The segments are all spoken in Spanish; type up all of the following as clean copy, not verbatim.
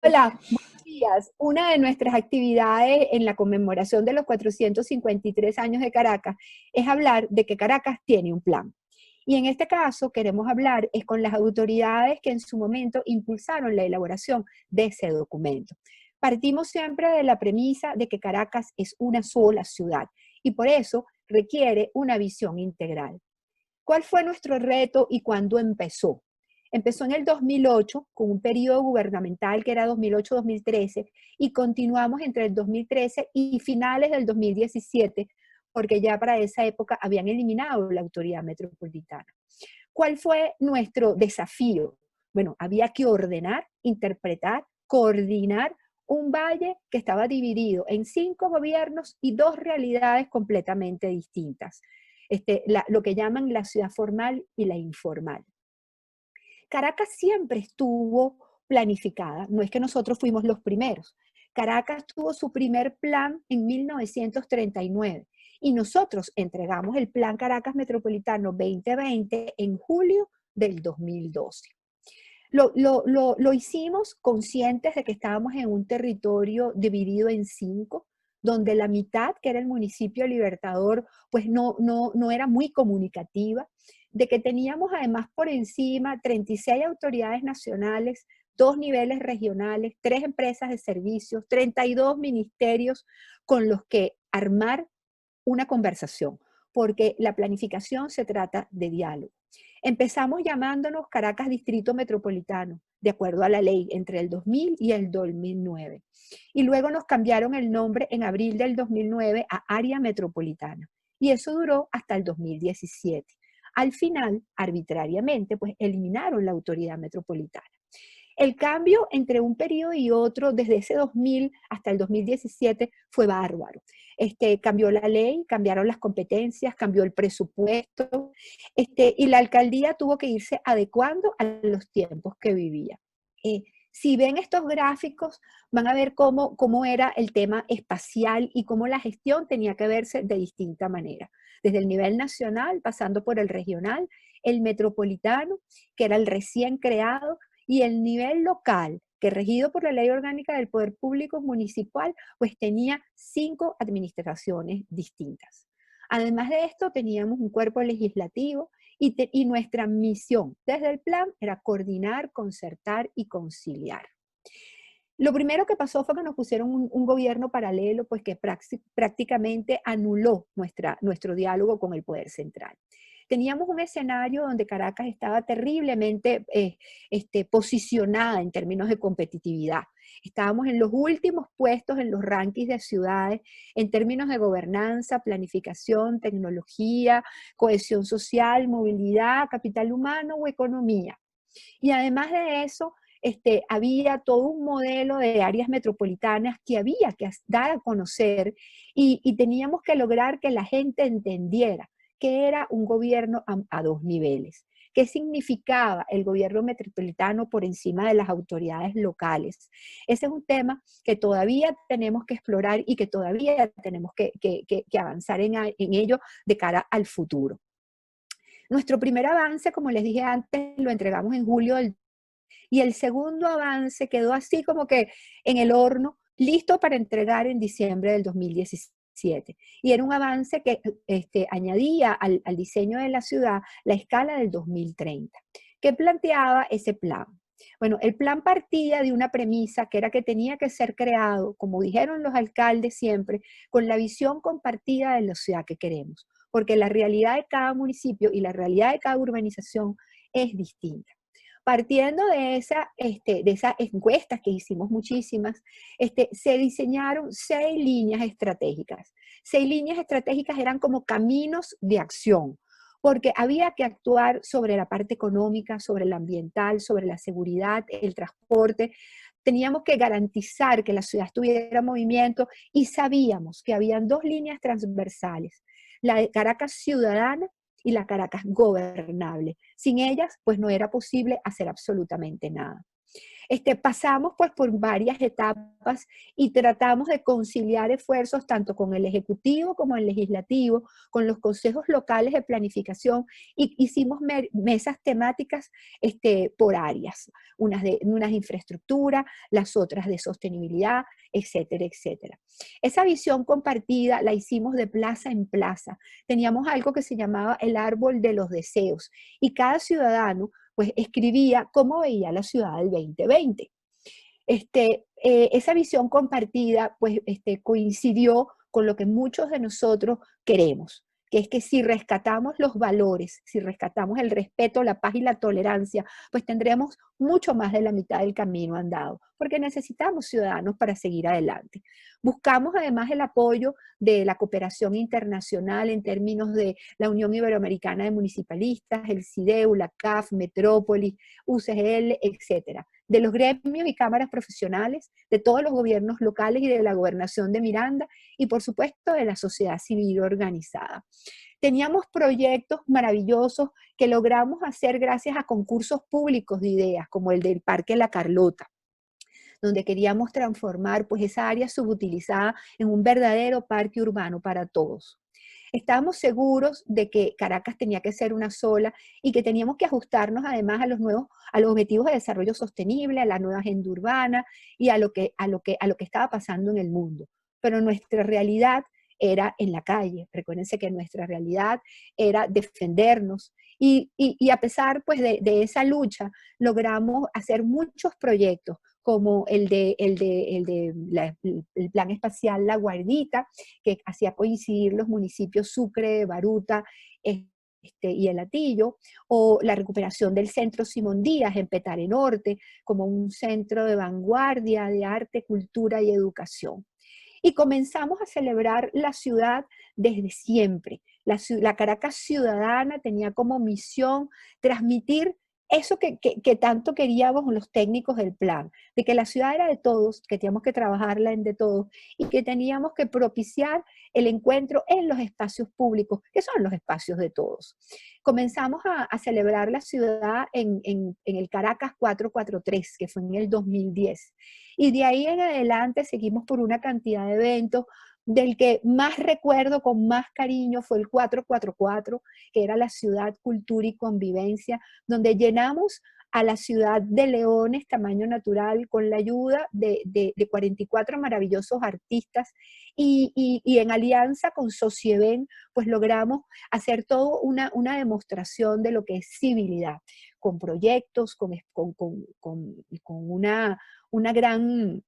Hola, buenos días. Una de nuestras actividades en la conmemoración de los 453 años de Caracas es hablar de que Caracas tiene un plan. Y en este caso queremos hablar es con las autoridades que en su momento impulsaron la elaboración de ese documento. Partimos siempre de la premisa de que Caracas es una sola ciudad y por eso requiere una visión integral. ¿Cuál fue nuestro reto y cuándo empezó? Empezó en el 2008 con un periodo gubernamental que era 2008-2013 y continuamos entre el 2013 y finales del 2017 porque ya para esa época habían eliminado la autoridad metropolitana. ¿Cuál fue nuestro desafío? Bueno, había que ordenar, interpretar, coordinar un valle que estaba dividido en 5 gobiernos y 2 realidades completamente distintas. Lo que llaman la ciudad formal y la informal. Caracas siempre estuvo planificada, no es que nosotros fuimos los primeros. Caracas tuvo su primer plan en 1939 y nosotros entregamos el Plan Caracas Metropolitano 2020 en julio del 2012. Lo hicimos conscientes de que estábamos en un territorio dividido en 5, donde la mitad, que era el municipio Libertador, pues no era muy comunicativa, de que teníamos además por encima 36 autoridades nacionales, 2 niveles regionales, 3 empresas de servicios, 32 ministerios con los que armar una conversación, porque la planificación se trata de diálogo. Empezamos llamándonos Caracas Distrito Metropolitano, de acuerdo a la ley, entre el 2000 y el 2009. Y luego nos cambiaron el nombre en abril del 2009 a Área Metropolitana. Y eso duró hasta el 2017. Al final, arbitrariamente, pues eliminaron la autoridad metropolitana. El cambio entre un periodo y otro, desde ese 2000 hasta el 2017, fue bárbaro. Cambió la ley, cambiaron las competencias, cambió el presupuesto, y la alcaldía tuvo que irse adecuando a los tiempos que vivía. Si ven estos gráficos, van a ver cómo era el tema espacial y cómo la gestión tenía que verse de distinta manera. Desde el nivel nacional, pasando por el regional, el metropolitano, que era el recién creado, y el nivel local, que regido por la Ley Orgánica del Poder Público Municipal, pues tenía 5 administraciones distintas. Además de esto, teníamos un cuerpo legislativo y nuestra misión desde el plan era coordinar, concertar y conciliar. Lo primero que pasó fue que nos pusieron un gobierno paralelo, pues que prácticamente anuló nuestro diálogo con el poder central. Teníamos un escenario donde Caracas estaba terriblemente posicionada en términos de competitividad. Estábamos en los últimos puestos en los rankings de ciudades en términos de gobernanza, planificación, tecnología, cohesión social, movilidad, capital humano o economía. Y además de eso, había todo un modelo de áreas metropolitanas que había que dar a conocer y teníamos que lograr que la gente entendiera que era un gobierno a 2 niveles. ¿Qué significaba el gobierno metropolitano por encima de las autoridades locales? Ese es un tema que todavía tenemos que explorar y que todavía tenemos que avanzar en ello de cara al futuro. Nuestro primer avance, como les dije antes, lo entregamos en julio y el segundo avance quedó así como que en el horno, listo para entregar en diciembre del 2017. Y era un avance que añadía al diseño de la ciudad la escala del 2030. ¿Qué planteaba ese plan? Bueno, el plan partía de una premisa que era que tenía que ser creado, como dijeron los alcaldes siempre, con la visión compartida de la ciudad que queremos, porque la realidad de cada municipio y la realidad de cada urbanización es distinta. Partiendo de esas encuestas que hicimos muchísimas, se diseñaron 6 líneas estratégicas. 6 líneas estratégicas eran como caminos de acción, porque había que actuar sobre la parte económica, sobre la ambiental, sobre la seguridad, el transporte. Teníamos que garantizar que la ciudad estuviera en movimiento y sabíamos que habían 2 líneas transversales, la de Caracas ciudadana y la Caracas gobernable. Sin ellas, pues no era posible hacer absolutamente nada. Pasamos pues por varias etapas y tratamos de conciliar esfuerzos tanto con el Ejecutivo como el Legislativo, con los consejos locales de planificación, y hicimos mesas temáticas por áreas, unas de infraestructura, las otras de sostenibilidad, etcétera, etcétera. Esa visión compartida la hicimos de plaza en plaza. Teníamos algo que se llamaba el árbol de los deseos, y cada ciudadano pues escribía cómo veía la ciudad del 2020. Esa visión compartida pues coincidió con lo que muchos de nosotros queremos, que es que si rescatamos los valores, si rescatamos el respeto, la paz y la tolerancia, pues tendremos mucho más de la mitad del camino andado, porque necesitamos ciudadanos para seguir adelante. Buscamos además el apoyo de la cooperación internacional en términos de la Unión Iberoamericana de Municipalistas, el CIDEU, la CAF, Metrópolis, UCGL, etcétera, de los gremios y cámaras profesionales, de todos los gobiernos locales y de la gobernación de Miranda, y por supuesto de la sociedad civil organizada. Teníamos proyectos maravillosos que logramos hacer gracias a concursos públicos de ideas, como el del Parque La Carlota, donde queríamos transformar pues esa área subutilizada en un verdadero parque urbano para todos. Estábamos seguros de que Caracas tenía que ser una sola y que teníamos que ajustarnos además a los objetivos de desarrollo sostenible, a la nueva agenda urbana y a lo que estaba pasando en el mundo. Pero nuestra realidad era en la calle. Recuérdense que nuestra realidad era defendernos. Y a pesar pues, de esa lucha, logramos hacer muchos proyectos, como el Plan Espacial La Guardita, que hacía coincidir los municipios Sucre, Baruta y El Hatillo, o la recuperación del Centro Simón Díaz en Petare Norte, como un centro de vanguardia de arte, cultura y educación. Y comenzamos a celebrar la ciudad desde siempre. La Caracas ciudadana tenía como misión transmitir eso que tanto queríamos los técnicos del plan, de que la ciudad era de todos, que teníamos que trabajarla en de todos y que teníamos que propiciar el encuentro en los espacios públicos, que son los espacios de todos. Comenzamos a celebrar la ciudad en el Caracas 443, que fue en el 2010. Y de ahí en adelante seguimos por una cantidad de eventos. Del que más recuerdo con más cariño fue el 444, que era la ciudad, cultura y convivencia, donde llenamos a la ciudad de Leones, tamaño natural, con la ayuda de 44 maravillosos artistas y en alianza con Socieben, pues logramos hacer todo una demostración de lo que es civilidad, con proyectos, con una gran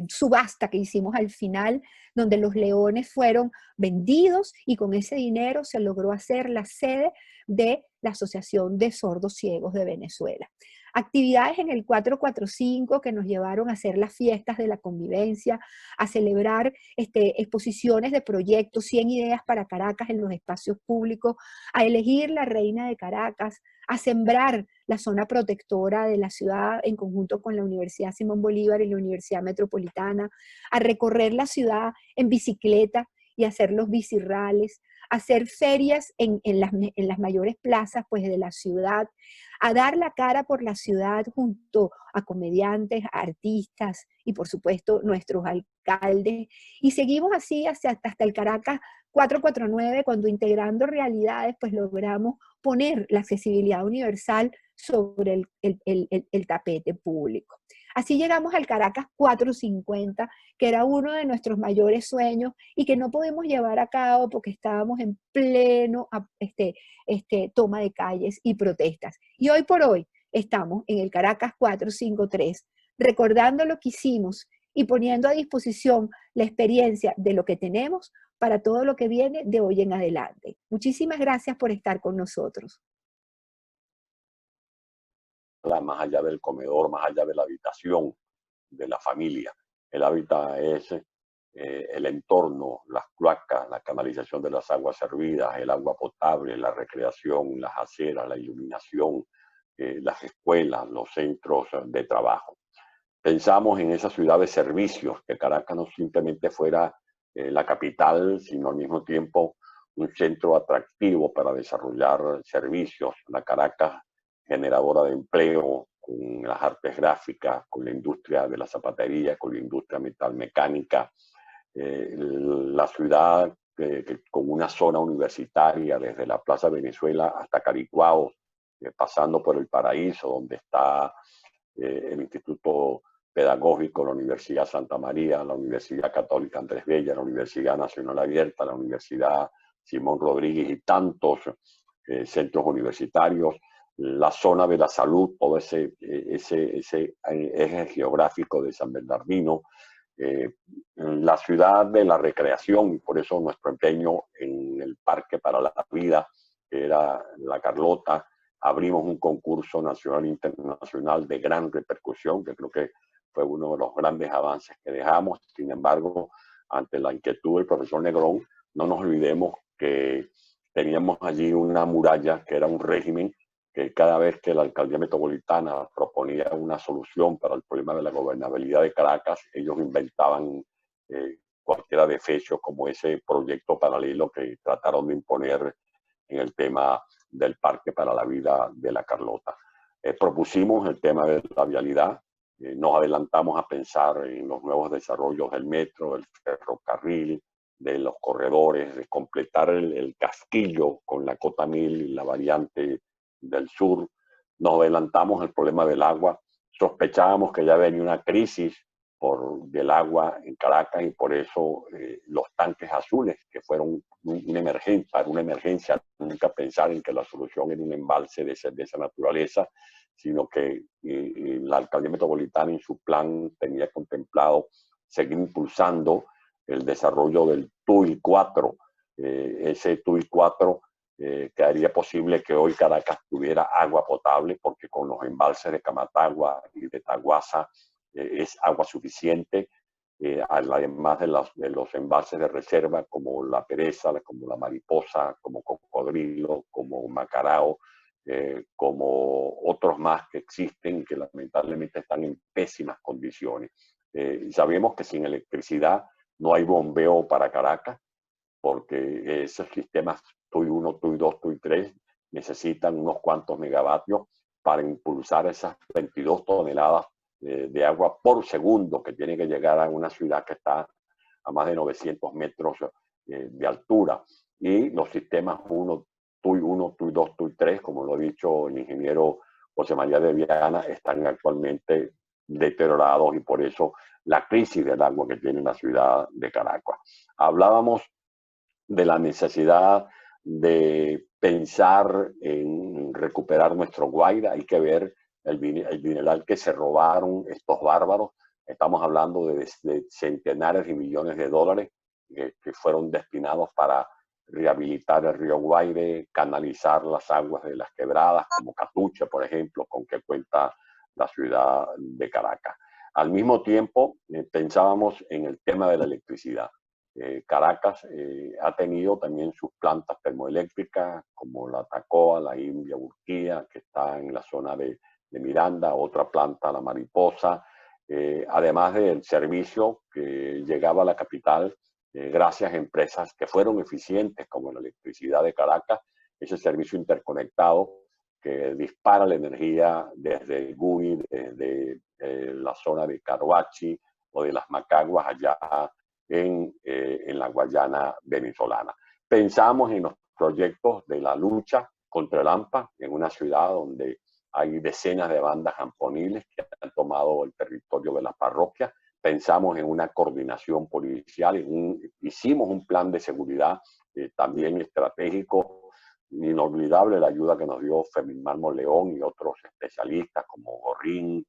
subasta que hicimos al final, donde los leones fueron vendidos y con ese dinero se logró hacer la sede de la Asociación de Sordos Ciegos de Venezuela. Actividades en el 445 que nos llevaron a hacer las fiestas de la convivencia, a celebrar exposiciones de proyectos, 100 ideas para Caracas en los espacios públicos, a elegir la reina de Caracas, a sembrar la zona protectora de la ciudad en conjunto con la Universidad Simón Bolívar y la Universidad Metropolitana, a recorrer la ciudad en bicicleta y hacer los bicirrales, hacer ferias en las mayores plazas pues, de la ciudad, a dar la cara por la ciudad junto a comediantes, artistas y por supuesto nuestros alcaldes. Y seguimos así hasta el Caracas 449, cuando integrando realidades pues logramos poner la accesibilidad universal sobre el tapete público. Así llegamos al Caracas 450, que era uno de nuestros mayores sueños y que no pudimos llevar a cabo porque estábamos en pleno toma de calles y protestas. Y hoy por hoy estamos en el Caracas 453, recordando lo que hicimos y poniendo a disposición la experiencia de lo que tenemos para todo lo que viene de hoy en adelante. Muchísimas gracias por estar con nosotros. Más allá del comedor, más allá de la habitación de la familia. El hábitat es el entorno, las cloacas, la canalización de las aguas servidas, el agua potable, la recreación, las aceras, la iluminación, las escuelas, los centros de trabajo. Pensamos en esa ciudad de servicios, que Caracas no simplemente fuera la capital, sino al mismo tiempo un centro atractivo para desarrollar servicios. La Caracas generadora de empleo, con las artes gráficas, con la industria de la zapatería, con la industria metalmecánica. La ciudad con una zona universitaria desde la Plaza Venezuela hasta Caricuao, pasando por el Paraíso, donde está el Instituto Pedagógico, la Universidad Santa María, la Universidad Católica Andrés Bello, la Universidad Nacional Abierta, la Universidad Simón Rodríguez y tantos centros universitarios, la zona de la salud, todo ese eje geográfico de San Bernardino, la ciudad de la recreación, y por eso nuestro empeño en el Parque para la Vida, que era La Carlota. Abrimos un concurso nacional e internacional de gran repercusión, que creo que fue uno de los grandes avances que dejamos. Sin embargo, ante la inquietud del profesor Negrón, no nos olvidemos que teníamos allí una muralla que era un régimen que cada vez que la alcaldía metropolitana proponía una solución para el problema de la gobernabilidad de Caracas, ellos inventaban cualquiera de fechos como ese proyecto paralelo que trataron de imponer en el tema del Parque para la Vida de La Carlota. Propusimos el tema de la vialidad, nos adelantamos a pensar en los nuevos desarrollos del metro, del ferrocarril, de los corredores, de completar el casquillo con la Cota 1000 y la variante del sur. Nos adelantamos el problema del agua. Sospechábamos que ya venía una crisis del agua en Caracas y por eso los tanques azules, que fueron una emergencia, nunca pensar en que la solución era un embalse de esa naturaleza, sino que la alcaldía metropolitana en su plan tenía contemplado seguir impulsando el desarrollo del TUI 4. Ese TUI 4 que haría posible que hoy Caracas tuviera agua potable, porque con los embalses de Camatagua y de Taguasa es agua suficiente, además de los embalses de reserva como la Pereza, como la Mariposa, como Cocodrilo, como Macarao, como otros más que existen y que lamentablemente están en pésimas condiciones. Sabemos que sin electricidad no hay bombeo para Caracas, porque esos sistemas TUI 1, TUI 2, TUI 3 necesitan unos cuantos megavatios para impulsar esas 22 toneladas de agua por segundo que tiene que llegar a una ciudad que está a más de 900 metros de altura. Y los sistemas TUI 1, TUI 2, TUI 3, como lo ha dicho el ingeniero José María de Viana, están actualmente deteriorados y por eso la crisis del agua que tiene la ciudad de Caracas. Hablábamos de la necesidad de pensar en recuperar nuestro Guaira. Hay que ver el dineral que se robaron estos bárbaros. Estamos hablando de centenares de millones de dólares que fueron destinados para rehabilitar el río Guaire, canalizar las aguas de las quebradas, como Catuche, por ejemplo, con que cuenta la ciudad de Caracas. Al mismo tiempo, pensábamos en el tema de la electricidad. Caracas ha tenido también sus plantas termoeléctricas, como la Tacoa, la India Urquía, que está en la zona de Miranda, otra planta, la Mariposa, además del servicio que llegaba a la capital gracias a empresas que fueron eficientes, como la electricidad de Caracas, ese servicio interconectado que dispara la energía desde Guni, desde la zona de Caroachi o de las Macaguas allá en la Guayana venezolana. Pensamos en los proyectos de la lucha contra el AMPA en una ciudad donde hay decenas de bandas jamponiles que han tomado el territorio de la parroquia. Pensamos en una coordinación policial, hicimos un plan de seguridad también estratégico, inolvidable la ayuda que nos dio Fermín Mármol León y otros especialistas como Gorrín,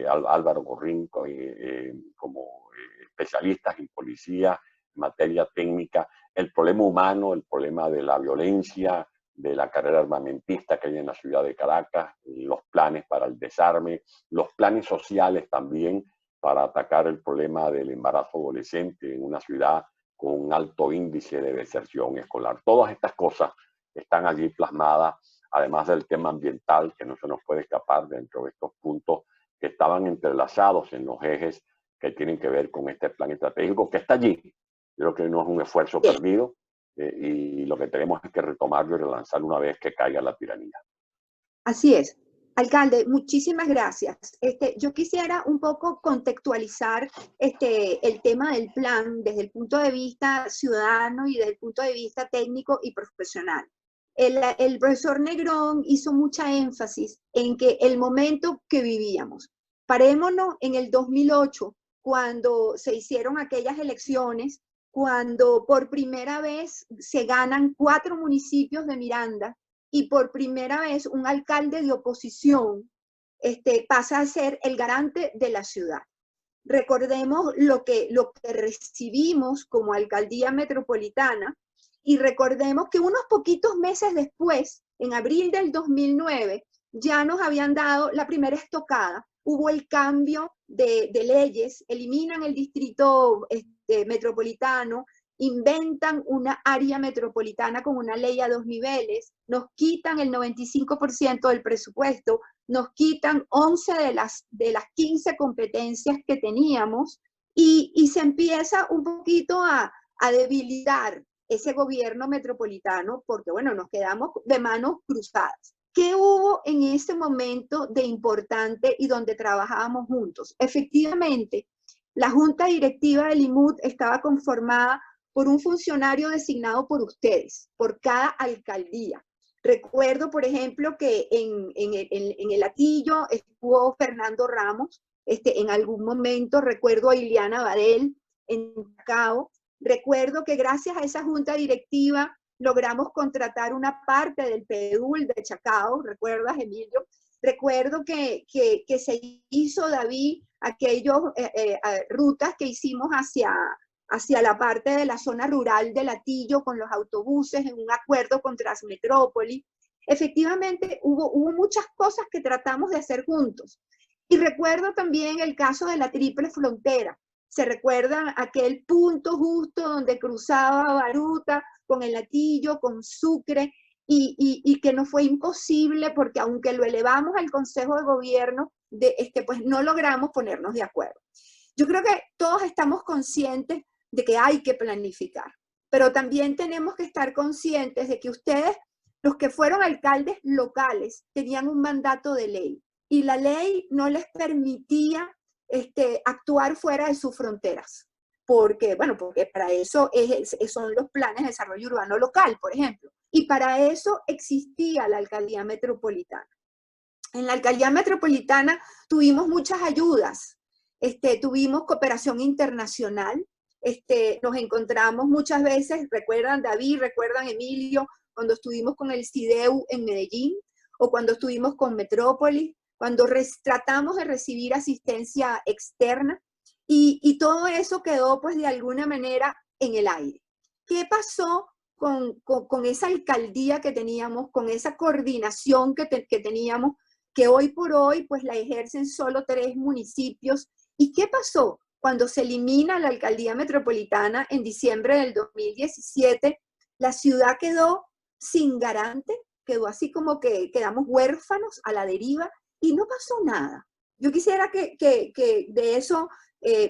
Álvaro Gorrín, como especialistas en policía, en materia técnica, el problema humano, el problema de la violencia, de la carrera armamentista que hay en la ciudad de Caracas, los planes para el desarme, los planes sociales también para atacar el problema del embarazo adolescente en una ciudad con un alto índice de deserción escolar. Todas estas cosas están allí plasmadas, además del tema ambiental, que no se nos puede escapar dentro de estos puntos que estaban entrelazados en los ejes que tienen que ver con este plan estratégico que está allí. Creo que no es un esfuerzo perdido y lo que tenemos es que retomarlo y relanzarlo una vez que caiga la tiranía. Así es. Alcalde, muchísimas gracias. Yo quisiera un poco contextualizar el tema del plan desde el punto de vista ciudadano y desde el punto de vista técnico y profesional. El profesor Negrón hizo mucha énfasis en que el momento que vivíamos, parémonos en el 2008, cuando se hicieron aquellas elecciones, cuando por primera vez se ganan 4 municipios de Miranda, y por primera vez un alcalde de oposición pasa a ser el garante de la ciudad. Recordemos lo que recibimos como alcaldía metropolitana y recordemos que unos poquitos meses después, en abril del 2009, ya nos habían dado la primera estocada. Hubo el cambio de leyes, eliminan el distrito metropolitano, inventan una área metropolitana con una ley a 2 niveles, nos quitan el 95% del presupuesto, nos quitan 11 de las 15 competencias que teníamos y se empieza un poquito a debilitar ese gobierno metropolitano porque, bueno, nos quedamos de manos cruzadas. ¿Qué hubo en ese momento de importante y donde trabajábamos juntos? Efectivamente, la junta directiva del IMUD estaba conformada por un funcionario designado por ustedes, por cada alcaldía. Recuerdo, por ejemplo, que en el Atillo estuvo Fernando Ramos, en algún momento recuerdo a Ileana Badel en Cacao. Recuerdo que gracias a esa junta directiva logramos contratar una parte del PEDUL de Chacao, ¿recuerdas, Emilio? Recuerdo que se hizo, David, aquellas rutas que hicimos hacia la parte de la zona rural del Atillo con los autobuses en un acuerdo con Transmetrópoli. Efectivamente, hubo muchas cosas que tratamos de hacer juntos. Y recuerdo también el caso de la triple frontera. Se recuerda aquel punto justo donde cruzaba Baruta con el Atillo, con Sucre, y que nos fue imposible porque aunque lo elevamos al Consejo de Gobierno, pues no logramos ponernos de acuerdo. Yo creo que todos estamos conscientes de que hay que planificar, pero también tenemos que estar conscientes de que ustedes, los que fueron alcaldes locales, tenían un mandato de ley y la ley no les permitía actuar fuera de sus fronteras, porque, bueno, porque para eso son los planes de desarrollo urbano local, por ejemplo, y para eso existía la alcaldía metropolitana. En la alcaldía metropolitana tuvimos muchas ayudas, tuvimos cooperación internacional, nos encontramos muchas veces, recuerdan David, recuerdan Emilio, cuando estuvimos con el CIDEU en Medellín, o cuando estuvimos con Metrópolis, cuando tratamos de recibir asistencia externa, y todo eso quedó pues de alguna manera en el aire. ¿Qué pasó con esa alcaldía que teníamos, con esa coordinación que teníamos, que hoy por hoy pues la ejercen solo 3 municipios? ¿Y qué pasó cuando se elimina la alcaldía metropolitana en diciembre del 2017? La ciudad quedó sin garante, quedó así como que quedamos huérfanos a la deriva y no pasó nada. Yo quisiera que de eso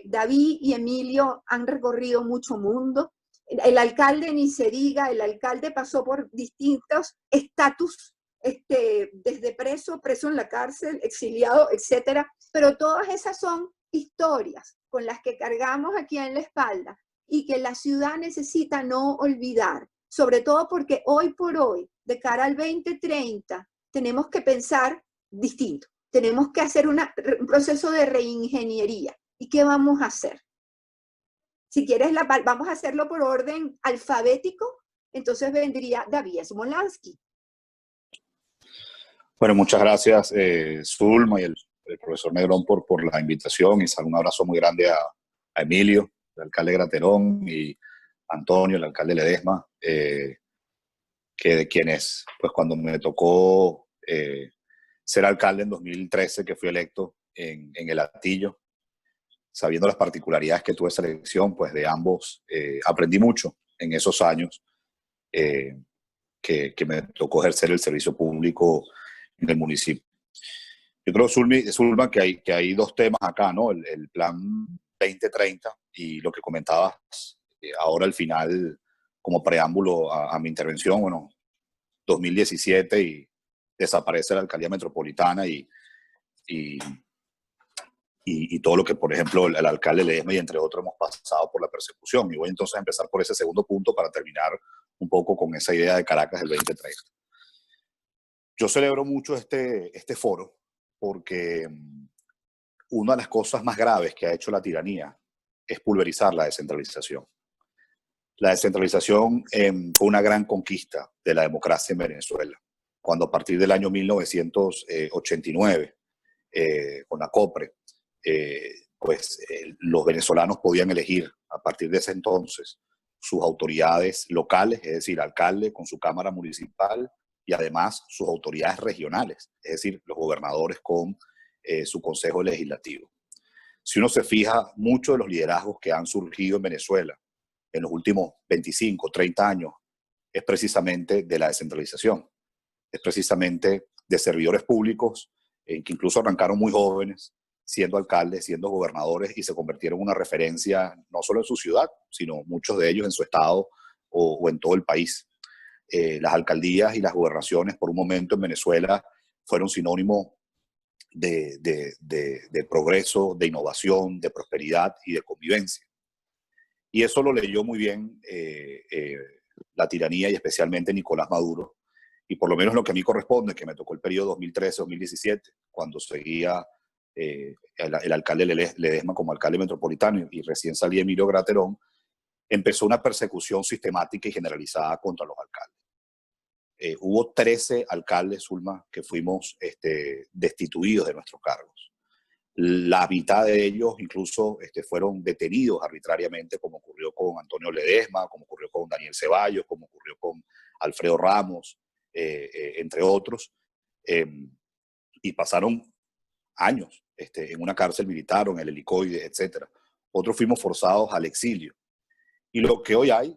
David y Emilio han recorrido mucho mundo. El alcalde ni se diga, el alcalde pasó por distintos estatus, desde preso en la cárcel, exiliado, etcétera, pero todas esas son historias con las que cargamos aquí en la espalda y que la ciudad necesita no olvidar, sobre todo porque hoy por hoy, de cara al 2030, tenemos que pensar distinto, tenemos que hacer un proceso de reingeniería. ¿Y qué vamos a hacer? Si quieres, vamos a hacerlo por orden alfabético, entonces vendría David Smolansky. Bueno, muchas gracias, Zulma y el profesor Negrón por la invitación, y un abrazo muy grande a Emilio, el alcalde de Graterón, y Antonio, el alcalde de Ledesma, que de quienes, pues cuando me tocó ser alcalde en 2013, que fui electo en el Atillo, sabiendo las particularidades que tuve esa elección, pues de ambos aprendí mucho en esos años que me tocó ejercer el servicio público en el municipio. Yo creo, Zulma, que hay 2 temas acá, ¿no? El plan 2030 y lo que comentabas ahora al final como preámbulo a mi intervención, bueno, 2017 y desaparece la alcaldía metropolitana y todo lo que, por ejemplo, el alcalde Ledesma y entre otros hemos pasado por la persecución. Y voy entonces a empezar por ese segundo punto para terminar un poco con esa idea de Caracas del 2030. Yo celebro mucho este foro porque una de las cosas más graves que ha hecho la tiranía es pulverizar la descentralización. La descentralización fue una gran conquista de la democracia en Venezuela, cuando a partir del año 1989, con la COPRE, los venezolanos podían elegir a partir de ese entonces sus autoridades locales, es decir, alcalde con su cámara municipal y además sus autoridades regionales, es decir, los gobernadores con su consejo legislativo. Si uno se fija, muchos de los liderazgos que han surgido en Venezuela en los últimos 25, 30 años es precisamente de la descentralización, es precisamente de servidores públicos que incluso arrancaron muy jóvenes, siendo alcaldes, siendo gobernadores y se convirtieron en una referencia no solo en su ciudad, sino muchos de ellos en su estado o en todo el país. Las alcaldías y las gobernaciones por un momento en Venezuela fueron sinónimo de progreso, de innovación, de prosperidad y de convivencia. Y eso lo leyó muy bien la tiranía y especialmente Nicolás Maduro. Y por lo menos lo que a mí corresponde, que me tocó el periodo 2013-2017, cuando seguía el alcalde Ledesma como alcalde metropolitano y recién salía Emilio Graterón, empezó una persecución sistemática y generalizada contra los alcaldes. Hubo 13 alcaldes, Zulma, que fuimos destituidos de nuestros cargos. La mitad de ellos incluso fueron detenidos arbitrariamente, como ocurrió con Antonio Ledesma, como ocurrió con Daniel Ceballos, como ocurrió con Alfredo Ramos, entre otros. Y pasaron años en una cárcel militar o en el helicoide, etc. Otros fuimos forzados al exilio. Y lo que hoy hay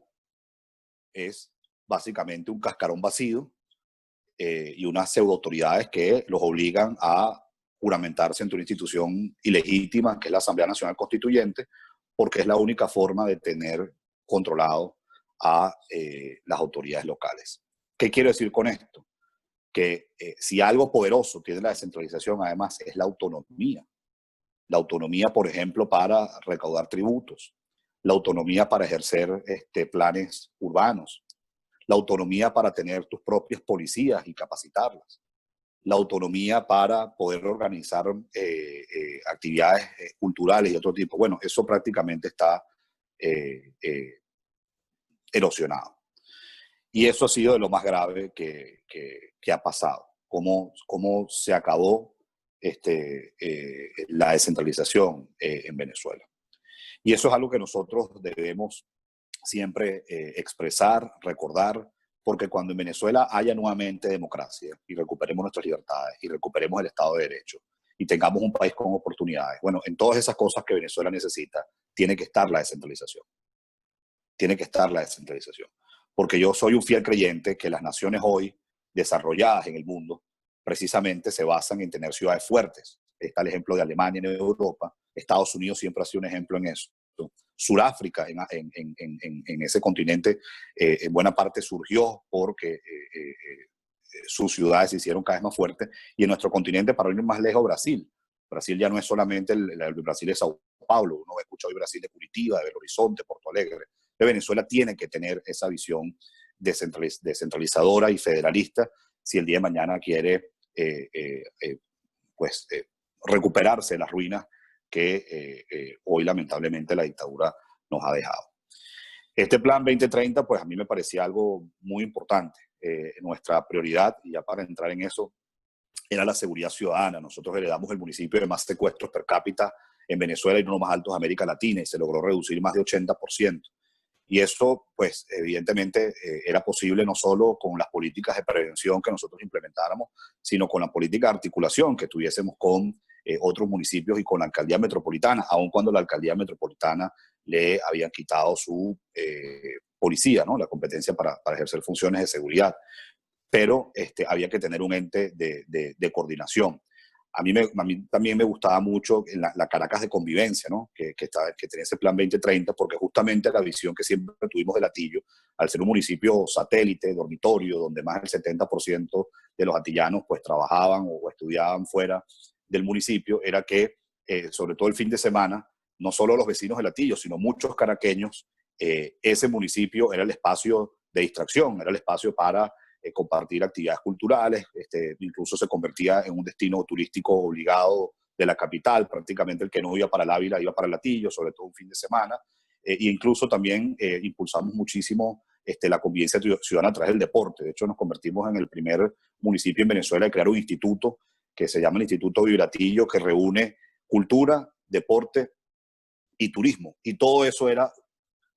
es básicamente un cascarón vacío y unas pseudo-autoridades que los obligan a juramentarse ante una institución ilegítima, que es la Asamblea Nacional Constituyente, porque es la única forma de tener controlado a las autoridades locales. ¿Qué quiero decir con esto? Que si algo poderoso tiene la descentralización, además, es la autonomía. La autonomía, por ejemplo, para recaudar tributos, la autonomía para ejercer planes urbanos, la autonomía para tener tus propias policías y capacitarlas, la autonomía para poder organizar actividades culturales y otro tipo. Bueno, eso prácticamente está erosionado. Y eso ha sido de lo más grave que ha pasado. Cómo se acabó la descentralización en Venezuela. Y eso es algo que nosotros debemos siempre expresar, recordar, porque cuando en Venezuela haya nuevamente democracia y recuperemos nuestras libertades y recuperemos el Estado de Derecho y tengamos un país con oportunidades, bueno, en todas esas cosas que Venezuela necesita, tiene que estar la descentralización. Tiene que estar la descentralización. Porque yo soy un fiel creyente que las naciones hoy desarrolladas en el mundo precisamente se basan en tener ciudades fuertes. Está el ejemplo de Alemania en Europa, Estados Unidos siempre ha sido un ejemplo en eso. Suráfrica en ese continente en buena parte surgió porque sus ciudades se hicieron cada vez más fuertes, y en nuestro continente, para ir más lejos, Brasil. Brasil ya no es solamente el Brasil de Sao Paulo, uno escucha hoy Brasil de Curitiba, de Belo Horizonte, Porto Alegre. Venezuela tiene que tener esa visión descentralizadora y federalista si el día de mañana quiere recuperarse de las ruinas que hoy lamentablemente la dictadura nos ha dejado. Este plan 2030, pues a mí me parecía algo muy importante. Nuestra prioridad, y ya para entrar en eso, era la seguridad ciudadana. Nosotros heredamos el municipio de más secuestros per cápita en Venezuela y uno de los más altos de América Latina, y se logró reducir más de 80%. Y eso, pues, evidentemente era posible no solo con las políticas de prevención que nosotros implementáramos, sino con la política de articulación que tuviésemos con otros municipios y con la alcaldía metropolitana, aun cuando la alcaldía metropolitana le habían quitado su policía, ¿no? La competencia para ejercer funciones de seguridad. Pero había que tener un ente de coordinación. a mí también me gustaba mucho la Caracas de convivencia, ¿no? que tenía ese plan 2030, porque justamente la visión que siempre tuvimos de Atillo, al ser un municipio satélite, dormitorio, donde más del 70% de los atillanos pues trabajaban o estudiaban fuera del municipio, era que, sobre todo el fin de semana, no solo los vecinos del Atillo, sino muchos caraqueños, ese municipio era el espacio de distracción, era el espacio para compartir actividades culturales, incluso se convertía en un destino turístico obligado de la capital. Prácticamente el que no iba para el Ávila iba para el Atillo, sobre todo un fin de semana, e incluso también impulsamos muchísimo la convivencia ciudadana a través del deporte. De hecho, nos convertimos en el primer municipio en Venezuela de crear un instituto que se llama el Instituto Vibratillo, que reúne cultura, deporte y turismo. Y todo eso era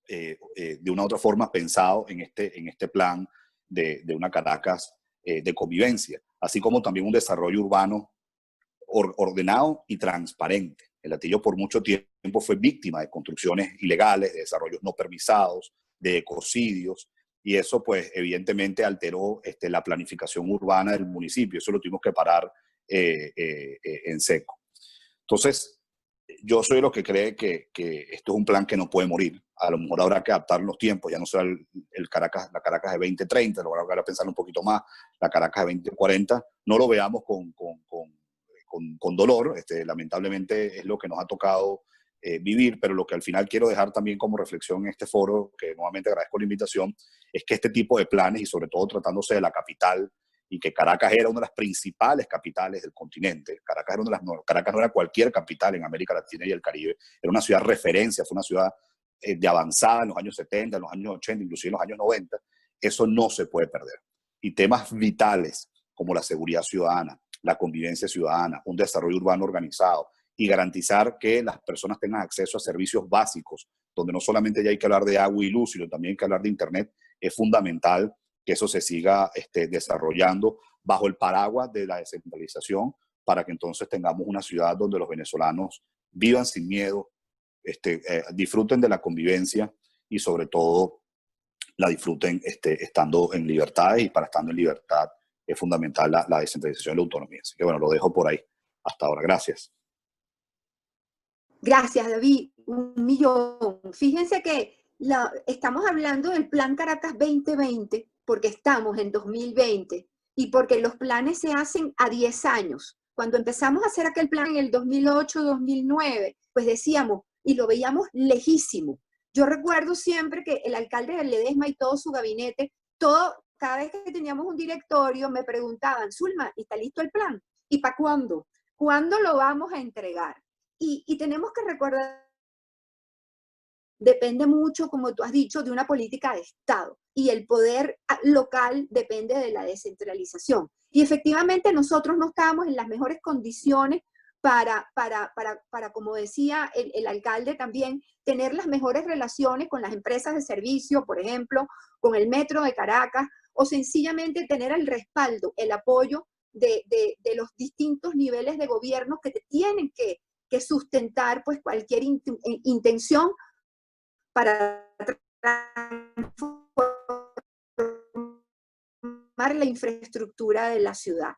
de una u otra forma pensado en este plan de una Caracas de convivencia, así como también un desarrollo urbano ordenado y transparente. El Atillo por mucho tiempo fue víctima de construcciones ilegales, de desarrollos no permisados, de ecocidios, y eso pues evidentemente alteró la planificación urbana del municipio. Eso lo tuvimos que parar en seco. Entonces, yo soy de los que cree que esto es un plan que no puede morir. A lo mejor habrá que adaptar los tiempos, ya no será la Caracas de 2030, lo habrá que pensar un poquito más, la Caracas de 2040. No lo veamos con dolor, lamentablemente es lo que nos ha tocado vivir, pero lo que al final quiero dejar también como reflexión en este foro, que nuevamente agradezco la invitación, es que este tipo de planes, y sobre todo tratándose de la capital, y que Caracas era una de las principales capitales del continente. Caracas no era cualquier capital en América Latina y el Caribe, era una ciudad referencia, fue una ciudad de avanzada en los años 70, en los años 80, inclusive en los años 90. Eso no se puede perder. Y temas vitales como la seguridad ciudadana, la convivencia ciudadana, un desarrollo urbano organizado y garantizar que las personas tengan acceso a servicios básicos, donde no solamente ya hay que hablar de agua y luz, sino también hay que hablar de internet, es fundamental que eso se siga desarrollando bajo el paraguas de la descentralización, para que entonces tengamos una ciudad donde los venezolanos vivan sin miedo, disfruten de la convivencia y sobre todo la disfruten estando en libertad, y para estando en libertad es fundamental la descentralización y la autonomía. Así que bueno, lo dejo por ahí hasta ahora. Gracias. Gracias, David. 1.000.000. Fíjense que estamos hablando del Plan Caracas 2020 porque estamos en 2020 y porque los planes se hacen a 10 años. Cuando empezamos a hacer aquel plan en el 2008, 2009, pues decíamos, y lo veíamos lejísimo. Yo recuerdo siempre que el alcalde de Ledesma y todo su gabinete, cada vez que teníamos un directorio me preguntaban, Zulma, ¿está listo el plan? ¿Y para cuándo? ¿Cuándo lo vamos a entregar? Y tenemos que recordar, depende mucho, como tú has dicho, de una política de Estado, y el poder local depende de la descentralización. Y efectivamente nosotros no estábamos en las mejores condiciones para como decía el alcalde también, tener las mejores relaciones con las empresas de servicio, por ejemplo, con el Metro de Caracas, o sencillamente tener el respaldo, el apoyo de los distintos niveles de gobierno que te tienen que sustentar pues cualquier intención para transformar la infraestructura de la ciudad.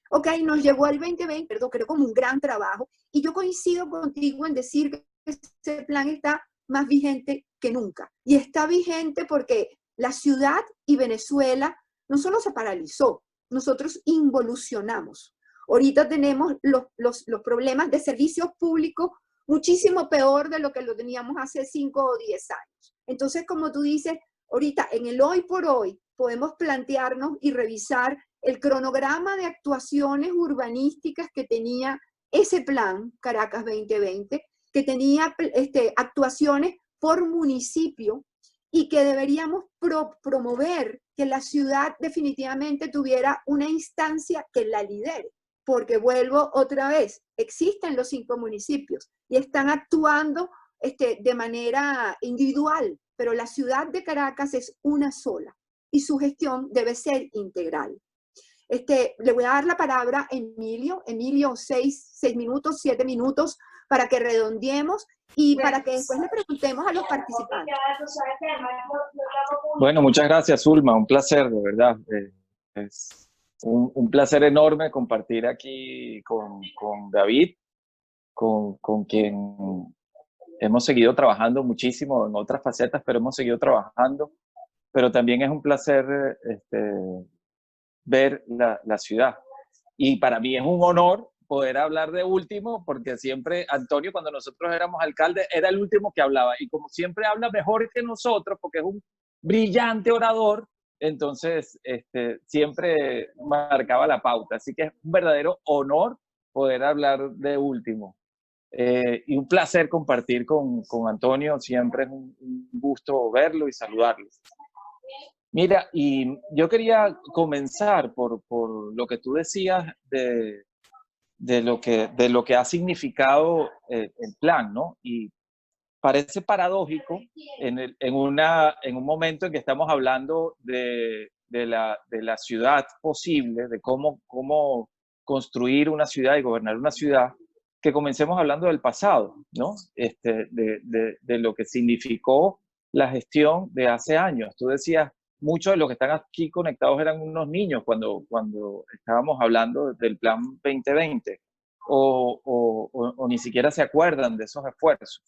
Ok, nos llegó el 2020, perdón, creo como un gran trabajo, y yo coincido contigo en decir que ese plan está más vigente que nunca. Y está vigente porque la ciudad y Venezuela no solo se paralizó, nosotros involucionamos. Ahorita tenemos los problemas de servicios públicos muchísimo peor de lo que lo teníamos hace 5 o 10 años. Entonces, como tú dices, ahorita en el hoy por hoy podemos plantearnos y revisar el cronograma de actuaciones urbanísticas que tenía ese plan Caracas 2020, que tenía actuaciones por municipio, y que deberíamos promover que la ciudad definitivamente tuviera una instancia que la lidere. Porque vuelvo otra vez, existen los 5 municipios y están actuando de manera individual, pero la ciudad de Caracas es una sola y su gestión debe ser integral. Le voy a dar la palabra a Emilio, 6 minutos, 7 minutos, para que redondeemos y para que después le preguntemos a los participantes. Bueno, muchas gracias, Zulma, un placer, de verdad. Un placer enorme compartir aquí con David, con quien hemos seguido trabajando muchísimo en otras facetas, pero hemos seguido trabajando. Pero también es un placer ver la ciudad. Y para mí es un honor poder hablar de último, porque siempre Antonio, cuando nosotros éramos alcaldes, era el último que hablaba. Y como siempre habla mejor que nosotros, porque es un brillante orador, entonces siempre marcaba la pauta. Así que es un verdadero honor poder hablar de último. Y un placer compartir con Antonio. Siempre es un gusto verlo y saludarlo. Mira, y yo quería comenzar por lo que tú decías de lo que ha significado el plan, ¿no? Y parece paradójico en un momento en que estamos hablando de la ciudad posible, de cómo construir una ciudad y gobernar una ciudad, que comencemos hablando del pasado, ¿no? De lo que significó la gestión de hace años. Tú decías, muchos de los que están aquí conectados eran unos niños cuando estábamos hablando del plan 2020, o ni siquiera se acuerdan de esos esfuerzos.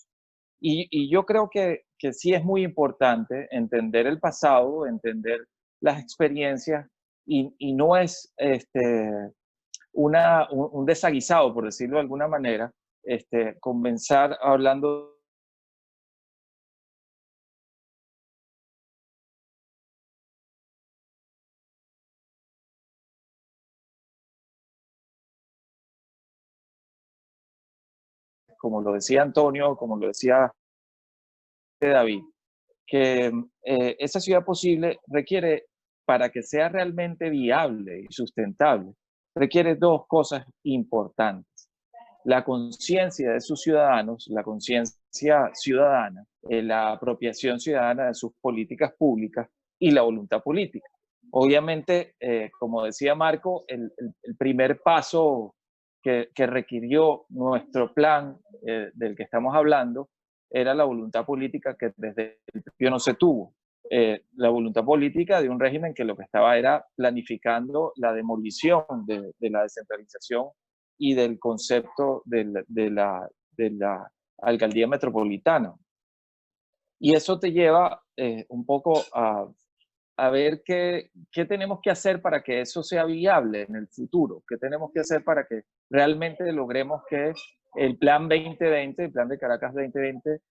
Y yo creo que sí es muy importante entender el pasado, entender las experiencias, y no es un desaguisado, por decirlo de alguna manera, comenzar hablando como lo decía Antonio, como lo decía David, que esa ciudad posible requiere, para que sea realmente viable y sustentable, requiere dos cosas importantes: la conciencia de sus ciudadanos, la conciencia ciudadana, la apropiación ciudadana de sus políticas públicas y la voluntad política. Obviamente, como decía Marco, el primer paso que requirió nuestro plan del que estamos hablando era la voluntad política, que desde el principio no se tuvo. La voluntad política de un régimen que lo que estaba era planificando la demolición de la descentralización y del concepto de la alcaldía metropolitana. Y eso te lleva un poco a ver qué tenemos que hacer para que eso sea viable en el futuro, qué tenemos que hacer para que realmente logremos que el plan 2020, el plan de Caracas 2020,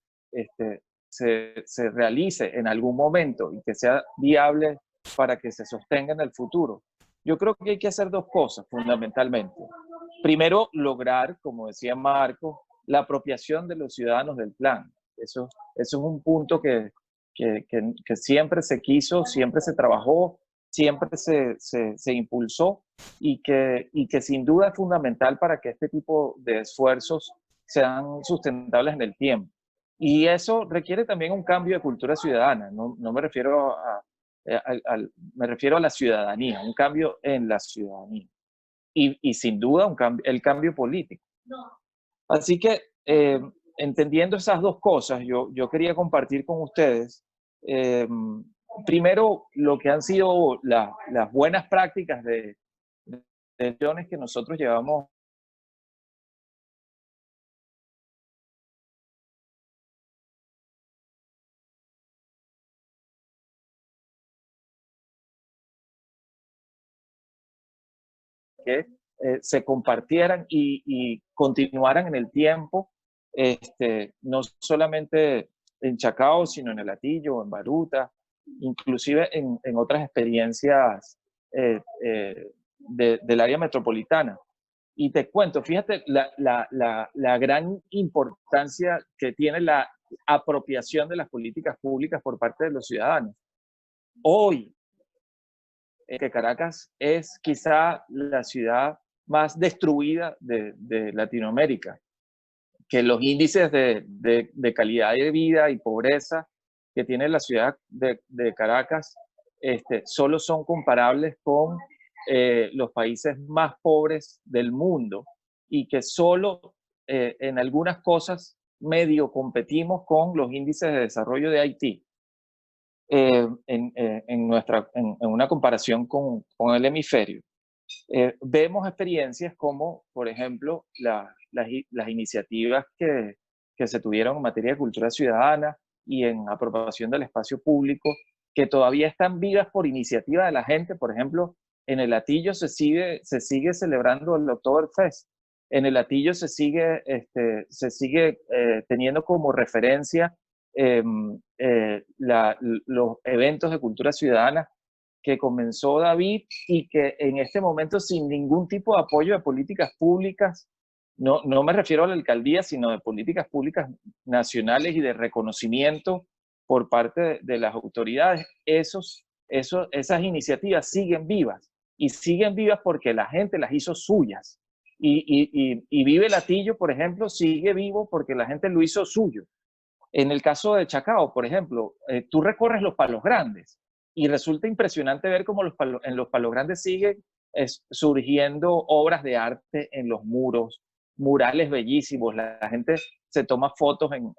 se realice en algún momento y que sea viable para que se sostenga en el futuro. Yo creo que hay que hacer dos cosas fundamentalmente. Primero, lograr, como decía Marco, la apropiación de los ciudadanos del plan. Eso es un punto que siempre se quiso, siempre se trabajó, siempre se impulsó, y que sin duda es fundamental para que este tipo de esfuerzos sean sustentables en el tiempo. Y eso requiere también un cambio de cultura ciudadana. No me refiero me refiero a la ciudadanía, un cambio en la ciudadanía. Y sin duda el cambio político. Así que, entendiendo esas dos cosas, yo quería compartir con ustedes, primero, lo que han sido las buenas prácticas de gestiones que nosotros llevamos que se compartieran y continuaran en el tiempo, no solamente en Chacao, sino en El Hatillo, en Baruta, inclusive en otras experiencias del área metropolitana. Y te cuento, fíjate la gran importancia que tiene la apropiación de las políticas públicas por parte de los ciudadanos. Hoy, que Caracas es quizá la ciudad más destruida de Latinoamérica, que los índices de calidad de vida y pobreza que tiene la ciudad de Caracas solo son comparables con los países más pobres del mundo, y que solo en algunas cosas medio competimos con los índices de desarrollo de Haití. En una comparación con el hemisferio. Vemos experiencias como, por ejemplo, las iniciativas que se tuvieron en materia de cultura ciudadana y en apropiación del espacio público, que todavía están vivas por iniciativa de la gente. Por ejemplo, en el Hatillo se sigue celebrando el Oktoberfest. En el Hatillo se sigue teniendo como referencia los eventos de cultura ciudadana que comenzó David, y que en este momento, sin ningún tipo de apoyo de políticas públicas, no me refiero a la alcaldía, sino de políticas públicas nacionales y de reconocimiento por parte de las autoridades, esas iniciativas siguen vivas, y siguen vivas porque la gente las hizo suyas. Y Vive el Hatillo, por ejemplo, sigue vivo porque la gente lo hizo suyo. En el caso de Chacao, por ejemplo, tú recorres los Palos Grandes y resulta impresionante ver cómo en los Palos Grandes siguen surgiendo obras de arte en los muros, murales bellísimos. La gente se toma fotos en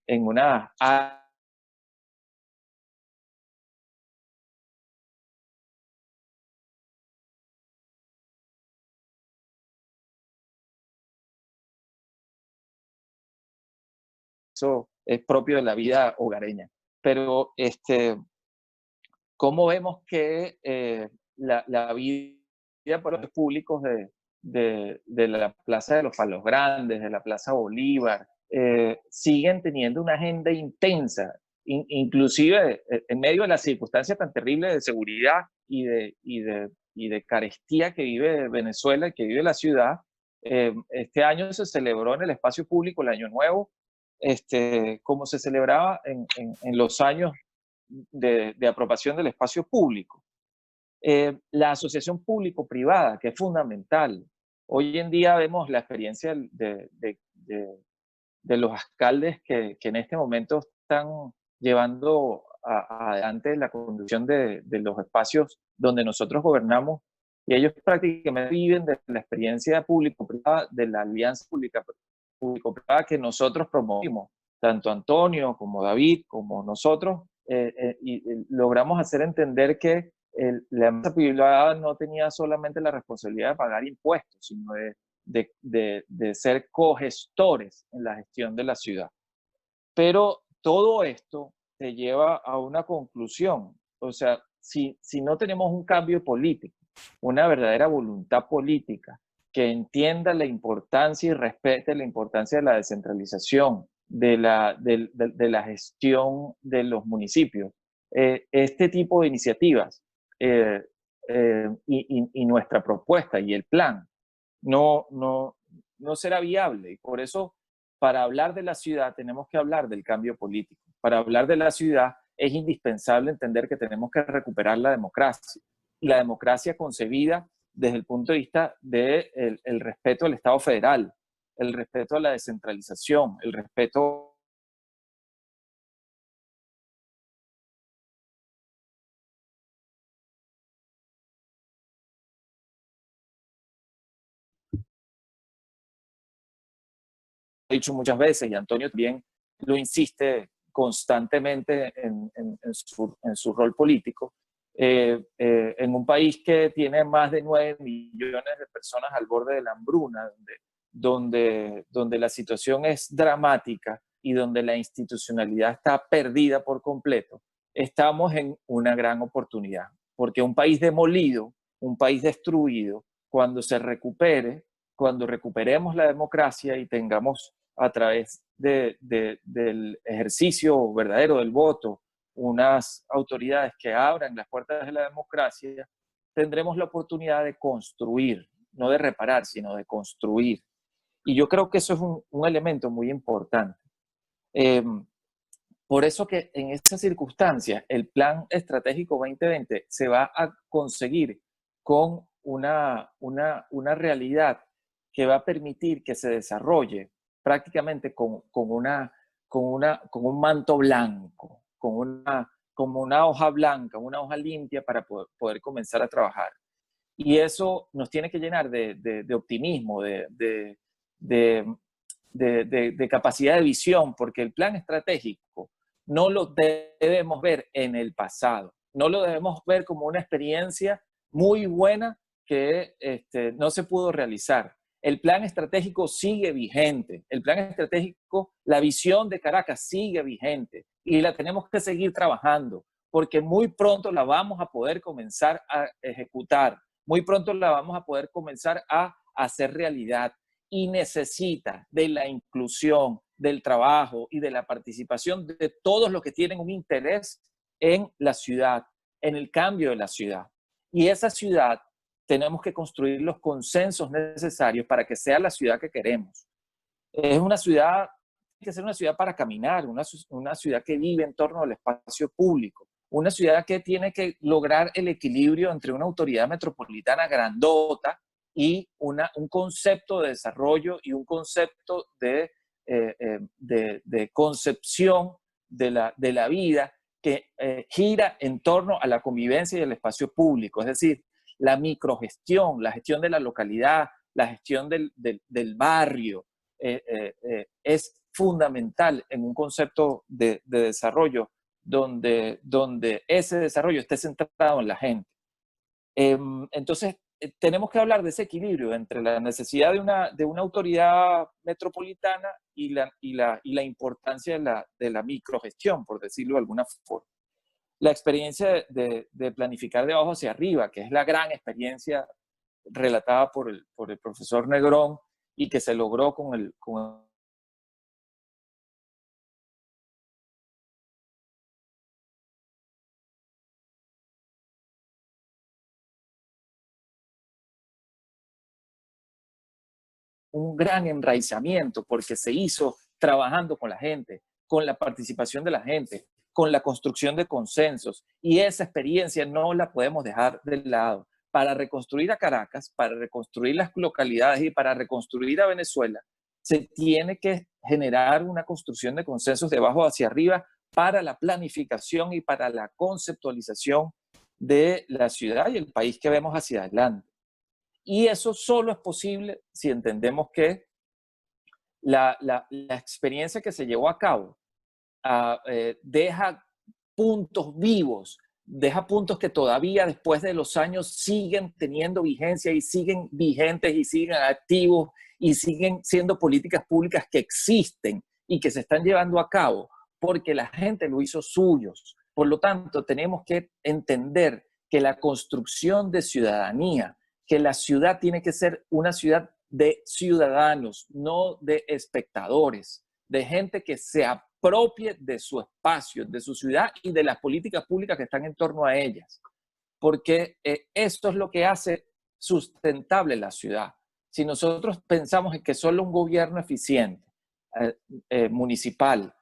una eso es propio de la vida hogareña. Pero ¿cómo vemos que la vida por los públicos de la Plaza de los Palos Grandes, de la Plaza Bolívar, siguen teniendo una agenda intensa, inclusive en medio de las circunstancias tan terribles de seguridad y de carestía que vive Venezuela y que vive la ciudad? Este año se celebró en el espacio público el Año Nuevo, como se celebraba en los años de apropiación del espacio público. La asociación público-privada, que es fundamental. Hoy en día vemos la experiencia de los alcaldes que en este momento están llevando adelante la conducción de los espacios donde nosotros gobernamos, y ellos prácticamente viven de la experiencia público-privada, de la alianza público-privada que nosotros promovimos, tanto Antonio como David, como nosotros, y logramos hacer entender que la empresa privada no tenía solamente la responsabilidad de pagar impuestos, sino de ser cogestores en la gestión de la ciudad. Pero todo esto te lleva a una conclusión. O sea, si no tenemos un cambio político, una verdadera voluntad política que entienda la importancia y respete la importancia de la descentralización, de la gestión de los municipios, este tipo de iniciativas y nuestra propuesta y el plan no será viable. Y por eso, para hablar de la ciudad tenemos que hablar del cambio político. Para hablar de la ciudad es indispensable entender que tenemos que recuperar la democracia, y la democracia concebida desde el punto de vista del respeto al Estado federal, el respeto a la descentralización, el respeto he dicho muchas veces, y Antonio también lo insiste constantemente en su rol político, en un país que tiene más de 9 millones de personas al borde de la hambruna, donde la situación es dramática y donde la institucionalidad está perdida por completo, estamos en una gran oportunidad, porque un país demolido, un país destruido, cuando se recupere, cuando recuperemos la democracia y tengamos a través del ejercicio verdadero del voto unas autoridades que abran las puertas de la democracia, tendremos la oportunidad de construir, no de reparar, sino de construir. Y yo creo que eso es un elemento muy importante. Por eso que en esas circunstancias el Plan Estratégico 2020 se va a conseguir con una realidad que va a permitir que se desarrolle prácticamente con un manto blanco, como una hoja blanca, una hoja limpia para poder comenzar a trabajar. Y eso nos tiene que llenar de optimismo, de capacidad de visión, porque el plan estratégico no lo debemos ver en el pasado, no lo debemos ver como una experiencia muy buena que no se pudo realizar. El plan estratégico sigue vigente. El plan estratégico, la visión de Caracas sigue vigente y la tenemos que seguir trabajando porque muy pronto la vamos a poder comenzar a ejecutar. Muy pronto la vamos a poder comenzar a hacer realidad y necesita de la inclusión, del trabajo y de la participación de todos los que tienen un interés en la ciudad, en el cambio de la ciudad. Y esa ciudad tenemos que construir los consensos necesarios para que sea la ciudad que queremos. Es una ciudad, tiene que ser una ciudad para caminar, una ciudad que vive en torno al espacio público, una ciudad que tiene que lograr el equilibrio entre una autoridad metropolitana grandota y un concepto de desarrollo y un concepto de concepción de la vida que gira en torno a la convivencia y el espacio público, es decir, la microgestión, la gestión de la localidad, la gestión del barrio, es fundamental en un concepto de desarrollo donde ese desarrollo esté centrado en la gente. Entonces, tenemos que hablar de ese equilibrio entre la necesidad de una autoridad metropolitana y la importancia de la microgestión, por decirlo de alguna forma. La experiencia de planificar de abajo hacia arriba, que es la gran experiencia relatada por el profesor Negrón y que se logró con un gran enraizamiento, porque se hizo trabajando con la gente, con la participación de la gente, con la construcción de consensos. Y esa experiencia no la podemos dejar de lado. Para reconstruir a Caracas, para reconstruir las localidades y para reconstruir a Venezuela, se tiene que generar una construcción de consensos de abajo hacia arriba para la planificación y para la conceptualización de la ciudad y el país que vemos hacia adelante. Y eso solo es posible si entendemos que la experiencia que se llevó a cabo deja puntos vivos, deja puntos que todavía después de los años siguen teniendo vigencia y siguen vigentes y siguen activos y siguen siendo políticas públicas que existen y que se están llevando a cabo porque la gente lo hizo suyos. Por lo tanto, tenemos que entender que la construcción de ciudadanía, que la ciudad tiene que ser una ciudad de ciudadanos, no de espectadores, de gente que se apropie de su espacio, de su ciudad y de las políticas públicas que están en torno a ellas. Porque esto es lo que hace sustentable la ciudad. Si nosotros pensamos en que solo un gobierno eficiente, municipal,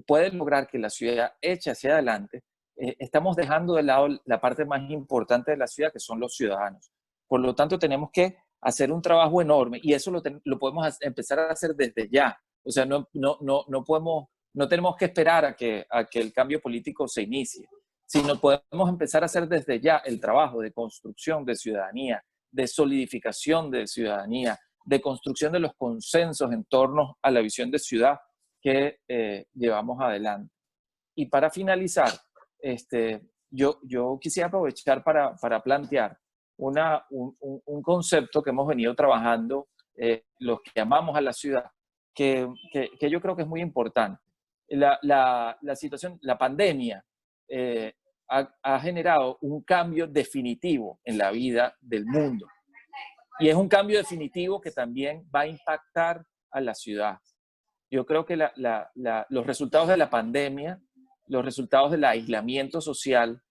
puede lograr que la ciudad eche hacia adelante, estamos dejando de lado la parte más importante de la ciudad, que son los ciudadanos. Por lo tanto, tenemos que hacer un trabajo enorme y eso lo podemos empezar a hacer desde ya. O sea, no tenemos que esperar a que el cambio político se inicie, sino podemos empezar a hacer desde ya el trabajo de construcción de ciudadanía, de solidificación de ciudadanía, de construcción de los consensos en torno a la visión de ciudad que llevamos adelante. Y para finalizar, yo quisiera aprovechar para plantear un concepto que hemos venido trabajando los que amamos a la ciudad, que yo creo que es muy importante. La situación, la pandemia ha generado un cambio definitivo en la vida del mundo. Y es un cambio definitivo que también va a impactar a la ciudad. Yo creo que los resultados de la pandemia, los resultados del aislamiento social,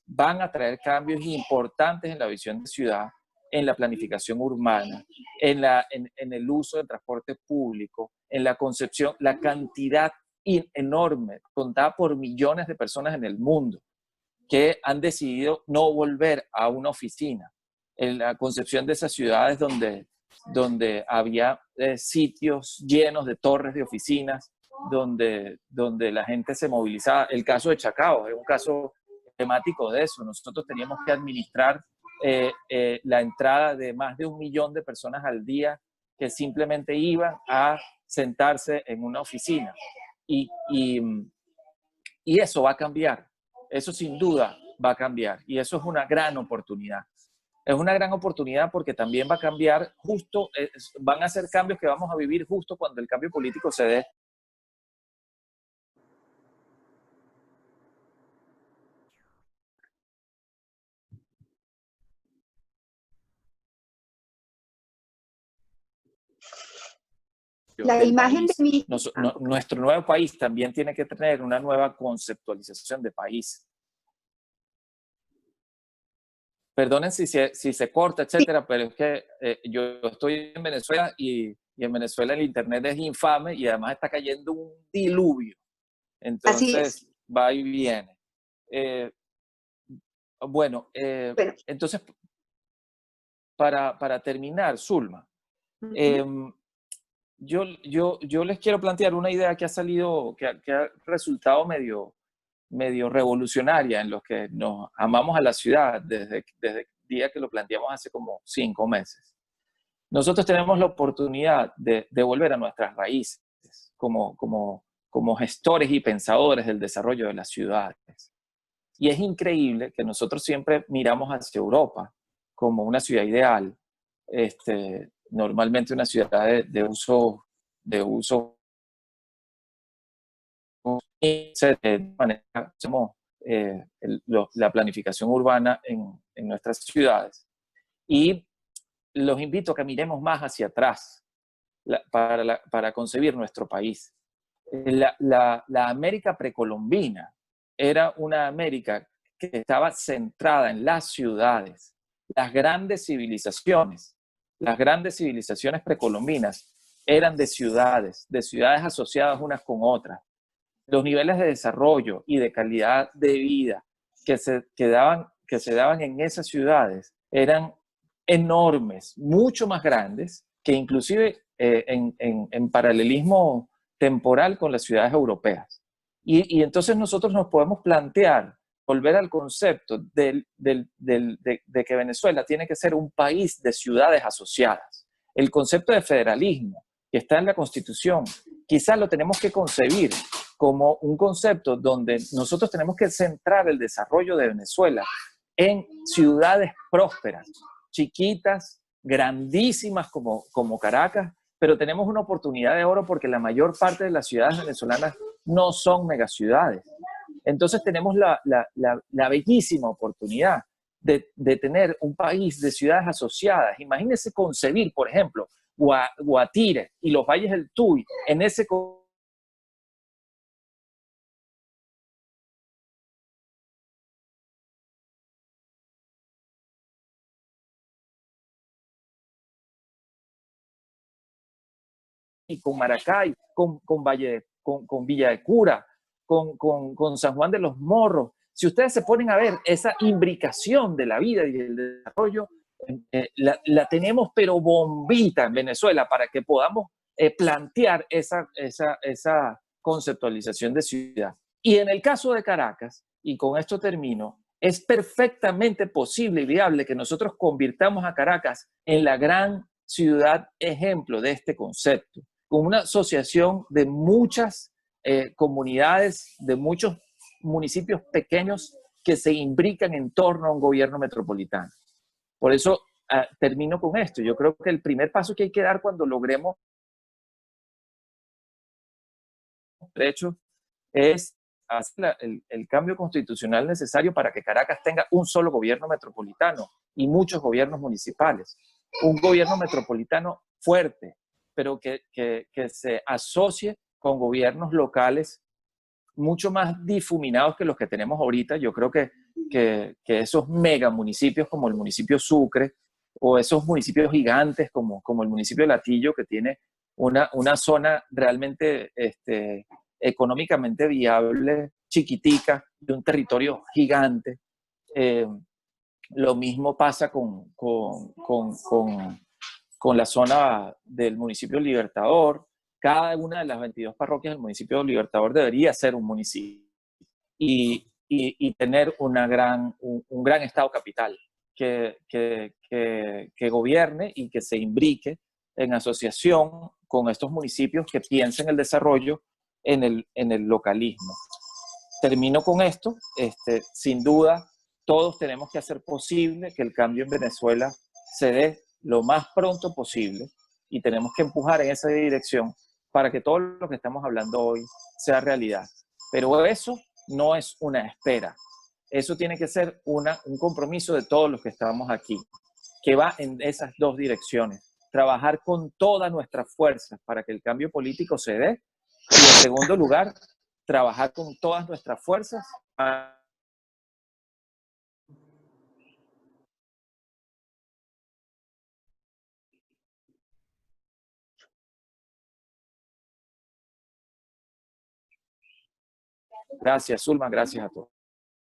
van a traer cambios importantes en la visión de ciudad, en la planificación urbana, en el uso del transporte público, en la concepción, la cantidad enorme, contada por millones de personas en el mundo, que han decidido no volver a una oficina, en la concepción de esas ciudades donde había sitios llenos de torres de oficinas, donde la gente se movilizaba. El caso de Chacao es un caso temático de eso. Nosotros teníamos que administrar la entrada de más de 1 millón de personas al día que simplemente iban a sentarse en una oficina. Y eso va a cambiar. Eso sin duda va a cambiar. Y eso es una gran oportunidad. Es una gran oportunidad porque también va a cambiar justo, van a ser cambios que vamos a vivir justo cuando el cambio político se dé. La imagen de mí. Nuestro nuevo país también tiene que tener una nueva conceptualización de país. Perdonen si se corta, etcétera, pero es que yo estoy en Venezuela y en Venezuela el internet es infame y además está cayendo un diluvio. Entonces, va y viene. Bueno, entonces, para terminar, Zulma, yo les quiero plantear una idea que ha salido, que ha resultado medio revolucionaria en los que nos amamos a la ciudad desde el día que lo planteamos hace como 5 meses. Nosotros tenemos la oportunidad de volver a nuestras raíces como gestores y pensadores del desarrollo de las ciudades. Y es increíble que nosotros siempre miramos hacia Europa como una ciudad ideal, normalmente una ciudad de uso de manera, hacemos la planificación urbana en nuestras ciudades. Y los invito a que miremos más hacia atrás para concebir nuestro país. La América precolombina era una América que estaba centrada en las ciudades, las grandes civilizaciones precolombinas eran de ciudades asociadas unas con otras. Los niveles de desarrollo y de calidad de vida que se daban en esas ciudades eran enormes, mucho más grandes que inclusive en paralelismo temporal con las ciudades europeas. Y entonces nosotros nos podemos plantear, volver al concepto de que Venezuela tiene que ser un país de ciudades asociadas. El concepto de federalismo que está en la Constitución, quizás lo tenemos que concebir como un concepto donde nosotros tenemos que centrar el desarrollo de Venezuela en ciudades prósperas, chiquitas, grandísimas como Caracas, pero tenemos una oportunidad de oro porque la mayor parte de las ciudades venezolanas no son megaciudades. Entonces tenemos la bellísima oportunidad de tener un país de ciudades asociadas. Imagínense concebir, por ejemplo, Guatire y los valles del Tuy en ese y con Maracay, con Villa de Cura, con San Juan de los Morros. Si ustedes se ponen a ver esa imbricación de la vida y del desarrollo, la tenemos pero bombita en Venezuela para que podamos plantear esa conceptualización de ciudad. Y en el caso de Caracas, y con esto termino, es perfectamente posible y viable que nosotros convirtamos a Caracas en la gran ciudad ejemplo de este concepto, con una asociación de muchas comunidades, de muchos municipios pequeños que se imbrican en torno a un gobierno metropolitano. Por eso termino con esto. Yo creo que el primer paso que hay que dar cuando logremos derechos es hacer el cambio constitucional necesario para que Caracas tenga un solo gobierno metropolitano y muchos gobiernos municipales. Un gobierno metropolitano fuerte, pero que se asocie con gobiernos locales mucho más difuminados que los que tenemos ahorita. Yo creo que esos mega municipios como el municipio Sucre o esos municipios gigantes como el municipio de Latillo, que tiene una zona realmente económicamente viable, chiquitica, de un territorio gigante. Lo mismo pasa con la zona del municipio Libertador. Cada una de las 22 parroquias del municipio Libertador debería ser un municipio y tener un gran estado capital que gobierne y que se imbrique en asociación con estos municipios que piensen el desarrollo en el localismo. Termino con esto. Sin duda, todos tenemos que hacer posible que el cambio en Venezuela se dé lo más pronto posible y tenemos que empujar en esa dirección para que todo lo que estamos hablando hoy sea realidad. Pero eso no es una espera. Eso tiene que ser un compromiso de todos los que estamos aquí, que va en esas dos direcciones. Trabajar con todas nuestras fuerzas para que el cambio político se dé. Y en segundo lugar, trabajar con todas nuestras fuerzas para... Gracias, Zulma, gracias a todos.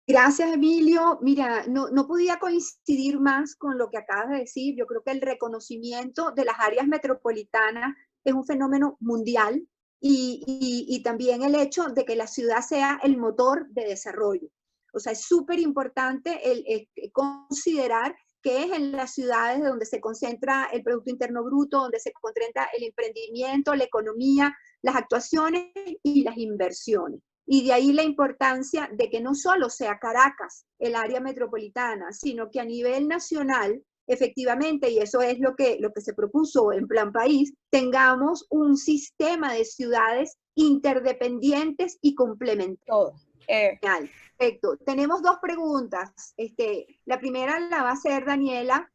Gracias, Emilio. Mira, no podía coincidir más con lo que acabas de decir. Yo creo que el reconocimiento de las áreas metropolitanas es un fenómeno mundial y también el hecho de que la ciudad sea el motor de desarrollo. O sea, es súper importante el considerar que es en las ciudades donde se concentra el Producto Interno Bruto, donde se concentra el emprendimiento, la economía, las actuaciones y las inversiones. Y de ahí la importancia de que no solo sea Caracas el área metropolitana, sino que a nivel nacional, efectivamente, y eso es lo que se propuso en Plan País, tengamos un sistema de ciudades interdependientes y complementarias. Perfecto. Tenemos dos preguntas. La primera la va a hacer Daniela.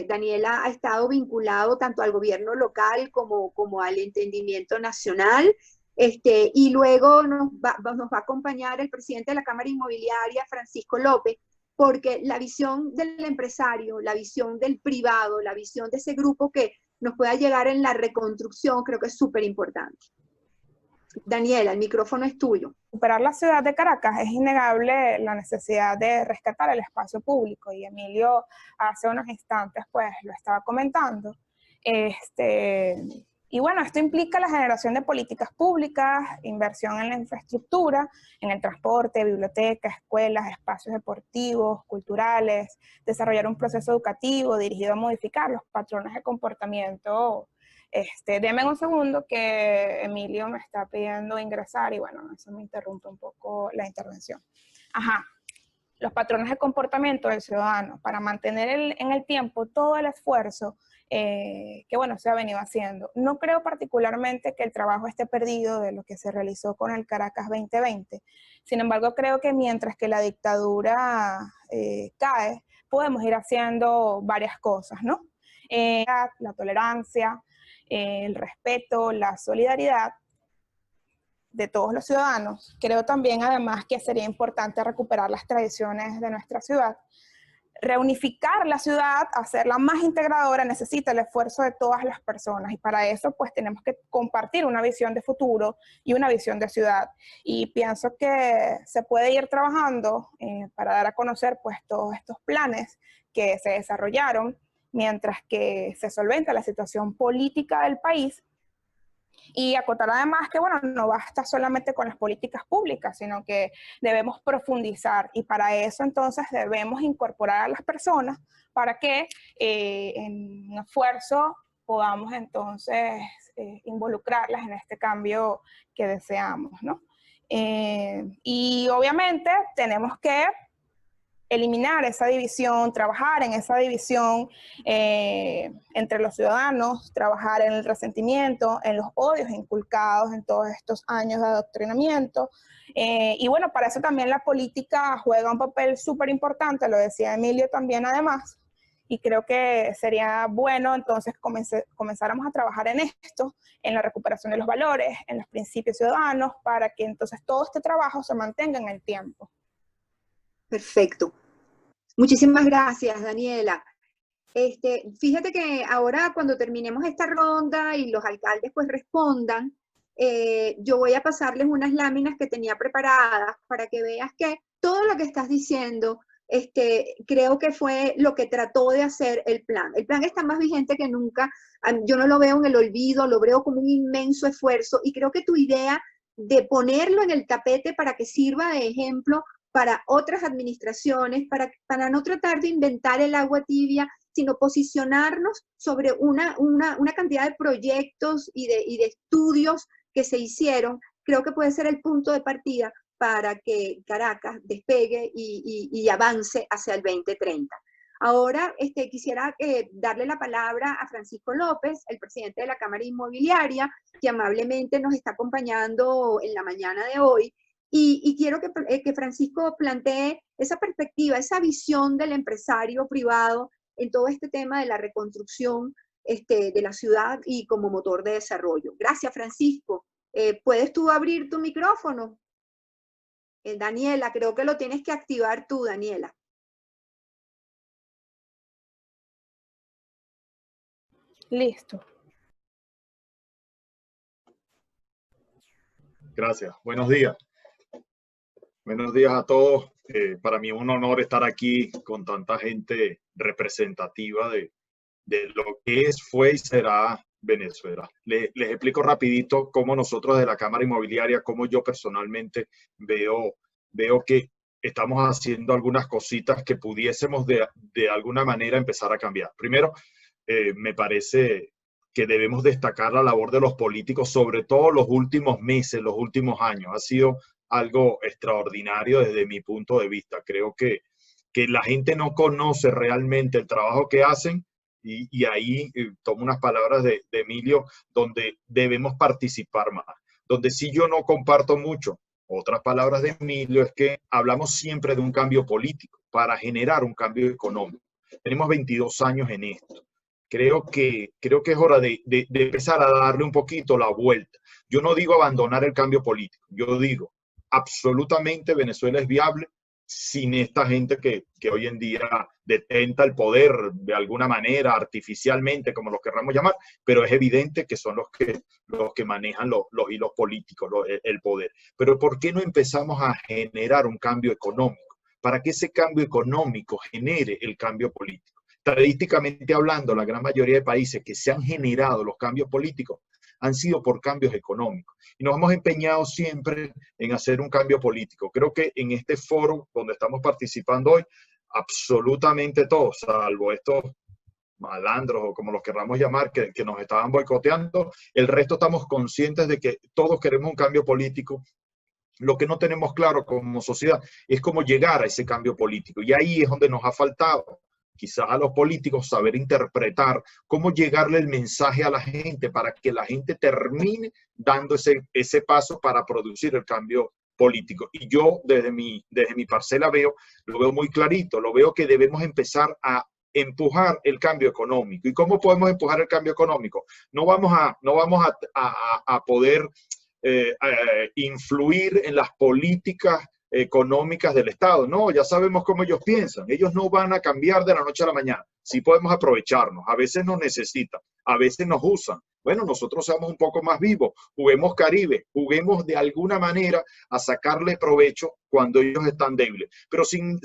Daniela ha estado vinculado tanto al gobierno local como al entendimiento nacional. Y luego nos va a acompañar el presidente de la Cámara Inmobiliaria, Francisco López, porque la visión del empresario, la visión del privado, la visión de ese grupo que nos pueda llegar en la reconstrucción, creo que es súper importante. Daniela, el micrófono es tuyo. Recuperar la ciudad de Caracas es innegable la necesidad de rescatar el espacio público, y Emilio hace unos instantes pues lo estaba comentando. Y bueno, esto implica la generación de políticas públicas, inversión en la infraestructura, en el transporte, bibliotecas, escuelas, espacios deportivos, culturales, desarrollar un proceso educativo dirigido a modificar los patrones de comportamiento. Deme un segundo que Emilio me está pidiendo ingresar y bueno, eso me interrumpe un poco la intervención. Ajá. Los patrones de comportamiento del ciudadano para mantener en el tiempo todo el esfuerzo que bueno, se ha venido haciendo. No creo particularmente que el trabajo esté perdido de lo que se realizó con el Caracas 2020. Sin embargo, creo que mientras que la dictadura cae, podemos ir haciendo varias cosas, ¿no? La tolerancia, el respeto, la solidaridad de todos los ciudadanos. Creo también, además, que sería importante recuperar las tradiciones de nuestra ciudad. Reunificar la ciudad, hacerla más integradora, necesita el esfuerzo de todas las personas, y para eso pues tenemos que compartir una visión de futuro y una visión de ciudad, y pienso que se puede ir trabajando para dar a conocer pues todos estos planes que se desarrollaron mientras que se solventa la situación política del país. Y acotar además que, bueno, no basta solamente con las políticas públicas, sino que debemos profundizar, y para eso entonces debemos incorporar a las personas para que en un esfuerzo podamos entonces involucrarlas en este cambio que deseamos, ¿no? Y obviamente tenemos que eliminar esa división, trabajar en esa división entre los ciudadanos, trabajar en el resentimiento, en los odios inculcados en todos estos años de adoctrinamiento. Y bueno, para eso también la política juega un papel súper importante, lo decía Emilio también además, y creo que sería bueno entonces comenzáramos a trabajar en esto, en la recuperación de los valores, en los principios ciudadanos, para que entonces todo este trabajo se mantenga en el tiempo. Perfecto. Muchísimas gracias, Daniela. Fíjate que ahora cuando terminemos esta ronda y los alcaldes pues respondan, yo voy a pasarles unas láminas que tenía preparadas para que veas que todo lo que estás diciendo, creo que fue lo que trató de hacer el plan. El plan está más vigente que nunca. Yo no lo veo en el olvido, lo veo como un inmenso esfuerzo, y creo que tu idea de ponerlo en el tapete para que sirva de ejemplo para otras administraciones, para no tratar de inventar el agua tibia, sino posicionarnos sobre una cantidad de proyectos y de estudios que se hicieron, creo que puede ser el punto de partida para que Caracas despegue y avance hacia el 2030. Ahora quisiera darle la palabra a Francisco López, el presidente de la Cámara Inmobiliaria, que amablemente nos está acompañando en la mañana de hoy. Y quiero que Francisco plantee esa perspectiva, esa visión del empresario privado en todo este tema de la reconstrucción de la ciudad y como motor de desarrollo. Gracias, Francisco. ¿Puedes tú abrir tu micrófono? Daniela, creo que lo tienes que activar tú, Daniela. Listo. Gracias. Buenos días. Buenos días a todos. Para mí es un honor estar aquí con tanta gente representativa de lo que es, fue y será Venezuela. Les explico rapidito cómo nosotros de la Cámara Inmobiliaria, cómo yo personalmente veo que estamos haciendo algunas cositas que pudiésemos de alguna manera empezar a cambiar. Primero, me parece que debemos destacar la labor de los políticos, sobre todo los últimos meses, los últimos años. Ha sido algo extraordinario desde mi punto de vista. Creo que la gente no conoce realmente el trabajo que hacen y ahí tomo unas palabras de Emilio, donde debemos participar más. Donde sí yo no comparto mucho, otras palabras de Emilio, es que hablamos siempre de un cambio político para generar un cambio económico. Tenemos 22 años en esto. Creo que es hora de empezar a darle un poquito la vuelta. Yo no digo abandonar el cambio político, yo digo absolutamente Venezuela es viable sin esta gente que hoy en día detenta el poder de alguna manera, artificialmente, como lo querramos llamar, pero es evidente que son los que manejan los hilos políticos, el poder. Pero ¿por qué no empezamos a generar un cambio económico? Para que ese cambio económico genere el cambio político. Estadísticamente hablando, la gran mayoría de países que se han generado los cambios políticos han sido por cambios económicos. Y nos hemos empeñado siempre en hacer un cambio político. Creo que en este foro donde estamos participando hoy, absolutamente todos, salvo estos malandros o como los querramos llamar, que nos estaban boicoteando, el resto estamos conscientes de que todos queremos un cambio político. Lo que no tenemos claro como sociedad es cómo llegar a ese cambio político. Y ahí es donde nos ha faltado, quizás a los políticos, saber interpretar cómo llegarle el mensaje a la gente para que la gente termine dando ese paso para producir el cambio político. Y yo desde mi parcela lo veo muy clarito, lo veo que debemos empezar a empujar el cambio económico. ¿Y cómo podemos empujar el cambio económico? No vamos a poder influir en las políticas económicas del Estado. No, ya sabemos cómo ellos piensan. Ellos no van a cambiar de la noche a la mañana. Sí podemos aprovecharnos. A veces nos necesitan, a veces nos usan. Bueno, nosotros seamos un poco más vivos. Juguemos Caribe, juguemos de alguna manera a sacarle provecho cuando ellos están débiles. Pero sin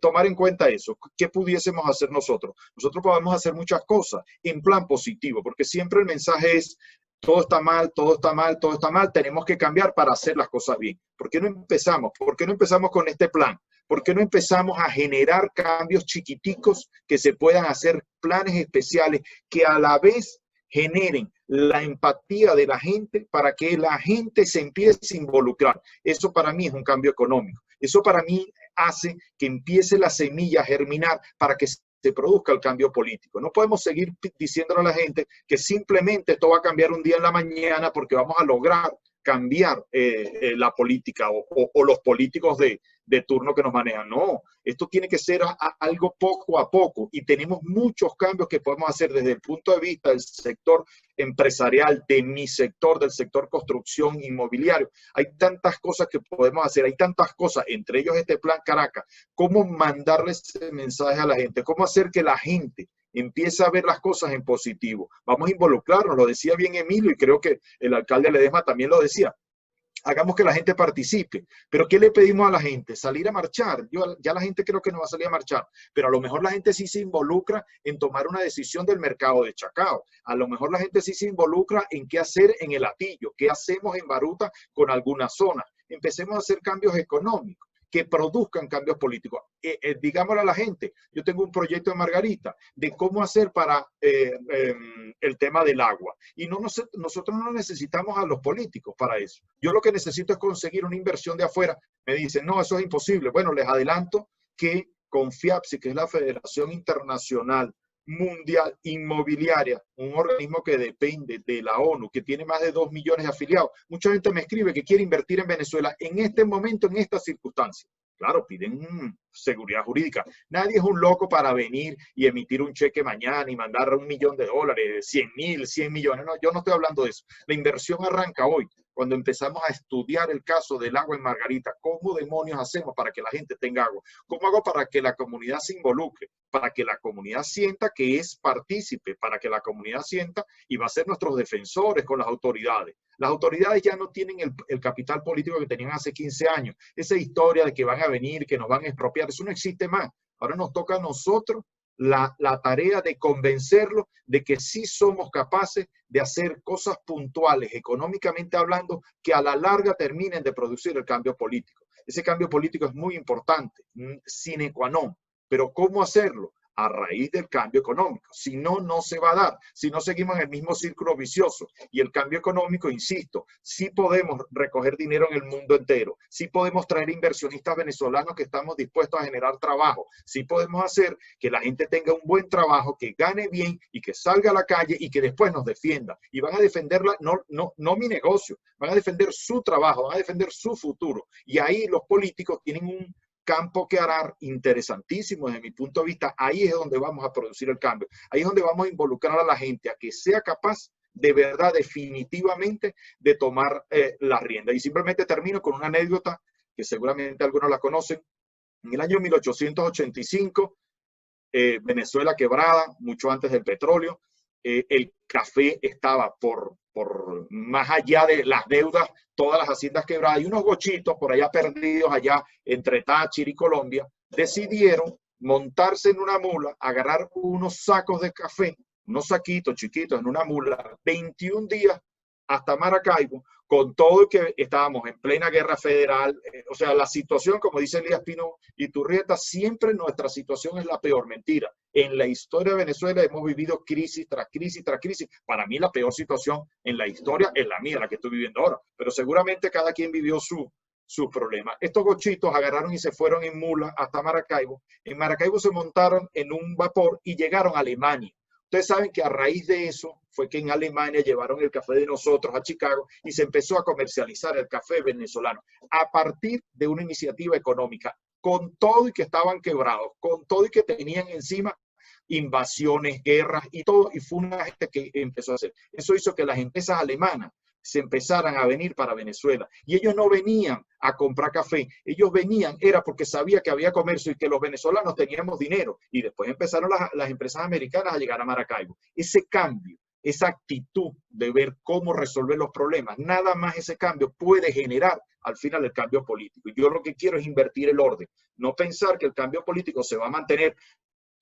tomar en cuenta eso, ¿qué pudiésemos hacer nosotros? Nosotros podemos hacer muchas cosas en plan positivo, porque siempre el mensaje es: todo está mal, todo está mal, todo está mal, tenemos que cambiar para hacer las cosas bien. ¿Por qué no empezamos? ¿Por qué no empezamos con este plan? ¿Por qué no empezamos a generar cambios chiquiticos que se puedan hacer, planes especiales que a la vez generen la empatía de la gente para que la gente se empiece a involucrar? Eso para mí es un cambio económico. Eso para mí hace que empiece la semilla a germinar para que se produzca el cambio político. No podemos seguir diciéndole a la gente que simplemente esto va a cambiar un día en la mañana porque vamos a lograr cambiar la política o los políticos de turno que nos manejan. No, esto tiene que ser algo poco a poco y tenemos muchos cambios que podemos hacer desde el punto de vista del sector empresarial, de mi sector, del sector construcción inmobiliario. Hay tantas cosas que podemos hacer, hay tantas cosas, entre ellos este plan Caracas. ¿Cómo mandarle ese mensaje a la gente? ¿Cómo hacer que la gente empieza a ver las cosas en positivo? Vamos a involucrarnos, lo decía bien Emilio y creo que el alcalde Ledesma también lo decía. Hagamos que la gente participe. ¿Pero qué le pedimos a la gente? Salir a marchar. Ya la gente creo que no va a salir a marchar, pero a lo mejor la gente sí se involucra en tomar una decisión del mercado de Chacao. A lo mejor la gente sí se involucra en qué hacer en el Hatillo, qué hacemos en Baruta con algunas zonas. Empecemos a hacer cambios económicos. que produzcan cambios políticos. Digámosle a la gente, yo tengo un proyecto en Margarita de cómo hacer para el tema del agua. Y nosotros no necesitamos a los políticos para eso. Yo lo que necesito es conseguir una inversión de afuera. Me dicen, no, eso es imposible. Bueno, les adelanto que con FIAPSI, que es la Federación Internacional Mundial Inmobiliaria, un organismo que depende de la ONU, que tiene más de 2 millones de afiliados. Mucha gente me escribe que quiere invertir en Venezuela en este momento, en estas circunstancias. Claro, piden seguridad jurídica. Nadie es un loco para venir y emitir un cheque mañana y mandar $1 millón, 100.000, 100 millones. No, yo no estoy hablando de eso. La inversión arranca hoy, cuando empezamos a estudiar el caso del agua en Margarita. ¿Cómo demonios hacemos para que la gente tenga agua? ¿Cómo hago para que la comunidad se involucre? Para que la comunidad sienta que es partícipe, para que la comunidad sienta y va a ser nuestros defensores con las autoridades. Las autoridades ya no tienen el capital político que tenían hace 15 años. Esa historia de que van a venir, que nos van a expropiar, eso no existe más. Ahora nos toca a nosotros la tarea de convencerlos de que sí somos capaces de hacer cosas puntuales, económicamente hablando, que a la larga terminen de producir el cambio político. Ese cambio político es muy importante, sine qua non. Pero ¿cómo hacerlo? A raíz del cambio económico. Si no, no se va a dar. Si no, seguimos en el mismo círculo vicioso. Y el cambio económico, insisto, sí podemos recoger dinero en el mundo entero. Sí podemos traer inversionistas venezolanos que estamos dispuestos a generar trabajo. Sí podemos hacer que la gente tenga un buen trabajo, que gane bien y que salga a la calle y que después nos defienda. Y van a defenderla, no mi negocio, van a defender su trabajo, van a defender su futuro. Y ahí los políticos tienen un campo que arar interesantísimo desde mi punto de vista. Ahí es donde vamos a producir el cambio. Ahí es donde vamos a involucrar a la gente a que sea capaz de verdad, definitivamente, de tomar la rienda. Y simplemente termino con una anécdota que seguramente algunos la conocen. En el año 1885, Venezuela quebrada, mucho antes del petróleo, el café estaba por más allá de las deudas, todas las haciendas quebradas, y unos gochitos por allá perdidos, allá entre Táchira y Colombia, decidieron montarse en una mula, agarrar unos sacos de café, unos saquitos chiquitos en una mula, 21 días hasta Maracaibo, con todo que estábamos en plena guerra federal. O sea, la situación, como dice Elías Pino Iturrieta, siempre nuestra situación es la peor. Mentira. En la historia de Venezuela hemos vivido crisis tras crisis tras crisis. Para mí la peor situación en la historia es la mía, la que estoy viviendo ahora. Pero seguramente cada quien vivió sus problemas. Estos gochitos agarraron y se fueron en mula hasta Maracaibo. En Maracaibo se montaron en un vapor y llegaron a Alemania. Ustedes saben que a raíz de eso fue que en Alemania llevaron el café de nosotros a Chicago y se empezó a comercializar el café venezolano a partir de una iniciativa económica, con todo y que estaban quebrados, con todo y que tenían encima invasiones, guerras y todo, y fue una gente que empezó a hacer. Eso hizo que las empresas alemanas se empezaran a venir para Venezuela. Y ellos no venían a comprar café, ellos venían, era porque sabía que había comercio y que los venezolanos teníamos dinero. Y después empezaron las empresas americanas a llegar a Maracaibo. Ese cambio, esa actitud de ver cómo resolver los problemas, nada más ese cambio puede generar al final el cambio político. Y yo lo que quiero es invertir el orden, no pensar que el cambio político se va a mantener,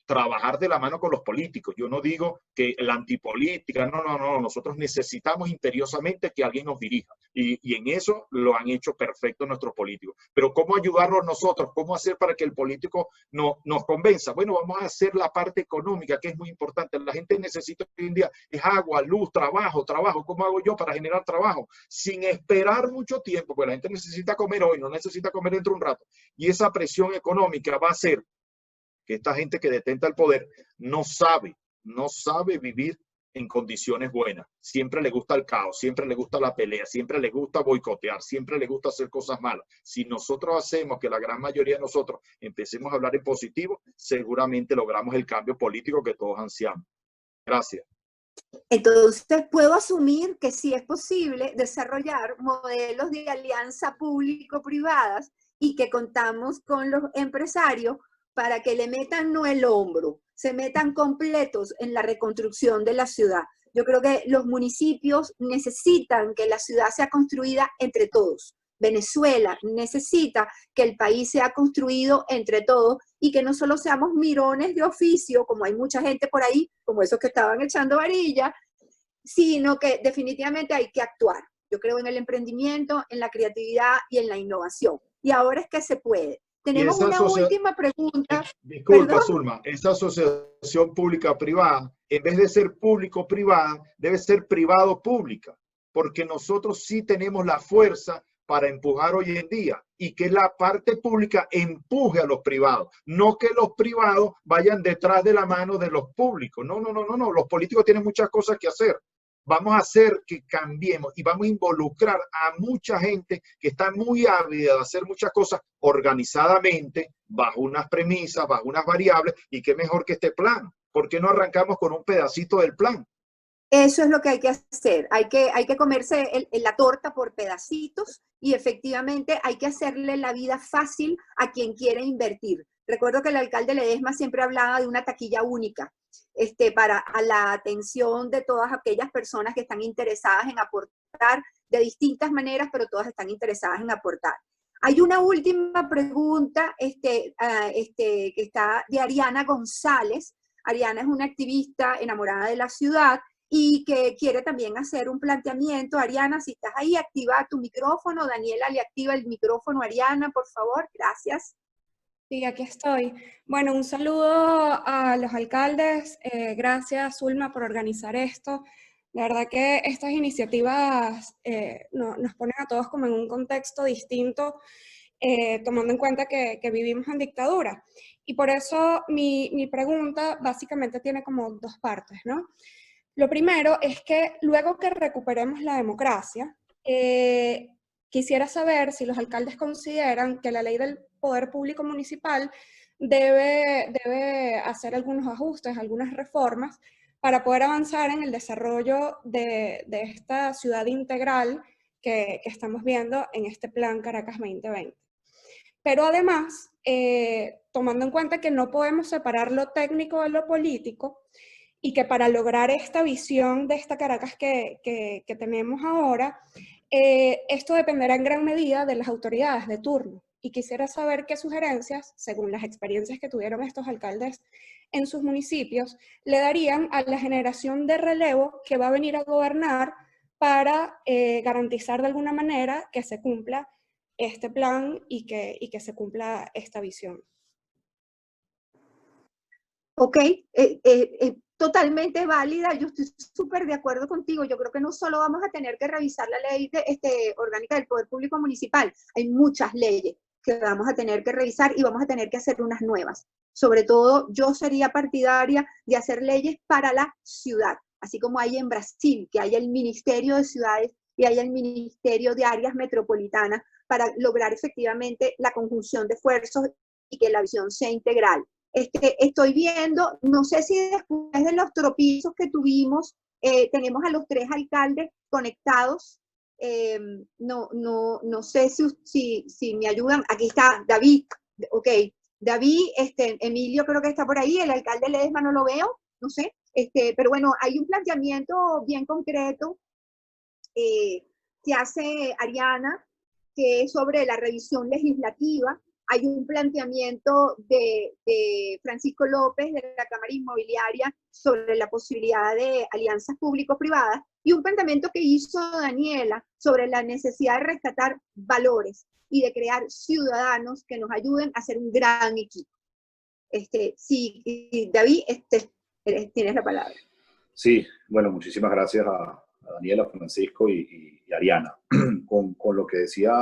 trabajar de la mano con los políticos. Yo no digo que la antipolítica, no, nosotros necesitamos imperiosamente que alguien nos dirija y en eso lo han hecho perfecto nuestros políticos. Pero ¿cómo ayudarlos nosotros? ¿Cómo hacer para que el político nos convenza? Bueno, vamos a hacer la parte económica, que es muy importante. La gente necesita hoy en día es agua, luz, trabajo. ¿Cómo hago yo para generar trabajo? Sin esperar mucho tiempo, porque la gente necesita comer hoy, no necesita comer dentro de un rato. Y esa presión económica va a hacer que esta gente que detenta el poder no sabe vivir en condiciones buenas. Siempre le gusta el caos, siempre le gusta la pelea, siempre le gusta boicotear, siempre le gusta hacer cosas malas. Si nosotros hacemos que la gran mayoría de nosotros empecemos a hablar en positivo, seguramente logramos el cambio político que todos ansiamos. Gracias. Entonces, puedo asumir que sí es posible desarrollar modelos de alianza público-privadas y que contamos con los empresarios para que le metan no el hombro, se metan completos en la reconstrucción de la ciudad. Yo creo que los municipios necesitan que la ciudad sea construida entre todos. Venezuela necesita que el país sea construido entre todos y que no solo seamos mirones de oficio, como hay mucha gente por ahí, como esos que estaban echando varilla, sino que definitivamente hay que actuar. Yo creo en el emprendimiento, en la creatividad y en la innovación. y ahora es que se puede. Tenemos una última pregunta. Disculpa, ¿Perdón? Zulma, esa asociación pública-privada, en vez de ser público-privada, debe ser privado-pública, porque nosotros sí tenemos la fuerza para empujar hoy en día y que la parte pública empuje a los privados, no que los privados vayan detrás de la mano de los públicos. No, los políticos tienen muchas cosas que hacer. Vamos a hacer que cambiemos y vamos a involucrar a mucha gente que está muy ávida de hacer muchas cosas organizadamente, bajo unas premisas, bajo unas variables, y qué mejor que este plan. ¿Por qué no arrancamos con un pedacito del plan? Eso es lo que hay que hacer. Hay que comerse la torta por pedacitos y efectivamente hay que hacerle la vida fácil a quien quiere invertir. Recuerdo que el alcalde Ledesma siempre hablaba de una taquilla única para la atención de todas aquellas personas que están interesadas en aportar de distintas maneras, pero todas están interesadas en aportar. Hay una última pregunta que está de Ariana González. Ariana es una activista enamorada de la ciudad y que quiere también hacer un planteamiento. Ariana, si estás ahí, activa tu micrófono. Daniela le activa el micrófono a Ariana, por favor. Gracias. Sí, aquí estoy. Bueno, un saludo a los alcaldes. Gracias, Zulma, por organizar esto. La verdad que estas iniciativas nos ponen a todos como en un contexto distinto, tomando en cuenta que vivimos en dictadura. Y por eso mi pregunta básicamente tiene como dos partes, ¿no? Lo primero es que luego que recuperemos la democracia, quisiera saber si los alcaldes consideran que la ley del poder público municipal debe hacer algunos ajustes, algunas reformas para poder avanzar en el desarrollo de esta ciudad integral que estamos viendo en este plan Caracas 2020. Pero además, tomando en cuenta que no podemos separar lo técnico de lo político, y que para lograr esta visión de esta Caracas que tenemos ahora, esto dependerá en gran medida de las autoridades de turno. Y quisiera saber qué sugerencias, según las experiencias que tuvieron estos alcaldes en sus municipios, le darían a la generación de relevo que va a venir a gobernar para garantizar de alguna manera que se cumpla este plan y que se cumpla esta visión. Ok, totalmente válida. Yo estoy súper de acuerdo contigo. Yo creo que no solo vamos a tener que revisar la ley orgánica del Poder Público Municipal, hay muchas leyes que vamos a tener que revisar y vamos a tener que hacer unas nuevas. Sobre todo, yo sería partidaria de hacer leyes para la ciudad, así como hay en Brasil, que hay el Ministerio de Ciudades y hay el Ministerio de Áreas Metropolitanas, para lograr efectivamente la conjunción de esfuerzos y que la visión sea integral. Estoy viendo, no sé si después de los tropiezos que tuvimos, tenemos a los 3 alcaldes conectados. No sé si me ayudan. Aquí está David. Ok, David, Emilio creo que está por ahí. El alcalde Ledesma no lo veo, no sé. Pero bueno, hay un planteamiento bien concreto que hace Ariana, que es sobre la revisión legislativa. Hay un planteamiento de Francisco López de la Cámara Inmobiliaria sobre la posibilidad de alianzas público-privadas y un planteamiento que hizo Daniela sobre la necesidad de rescatar valores y de crear ciudadanos que nos ayuden a ser un gran equipo. Sí, David, tienes la palabra. Sí, bueno, muchísimas gracias a Daniela, Francisco y Ariana. Con lo que decía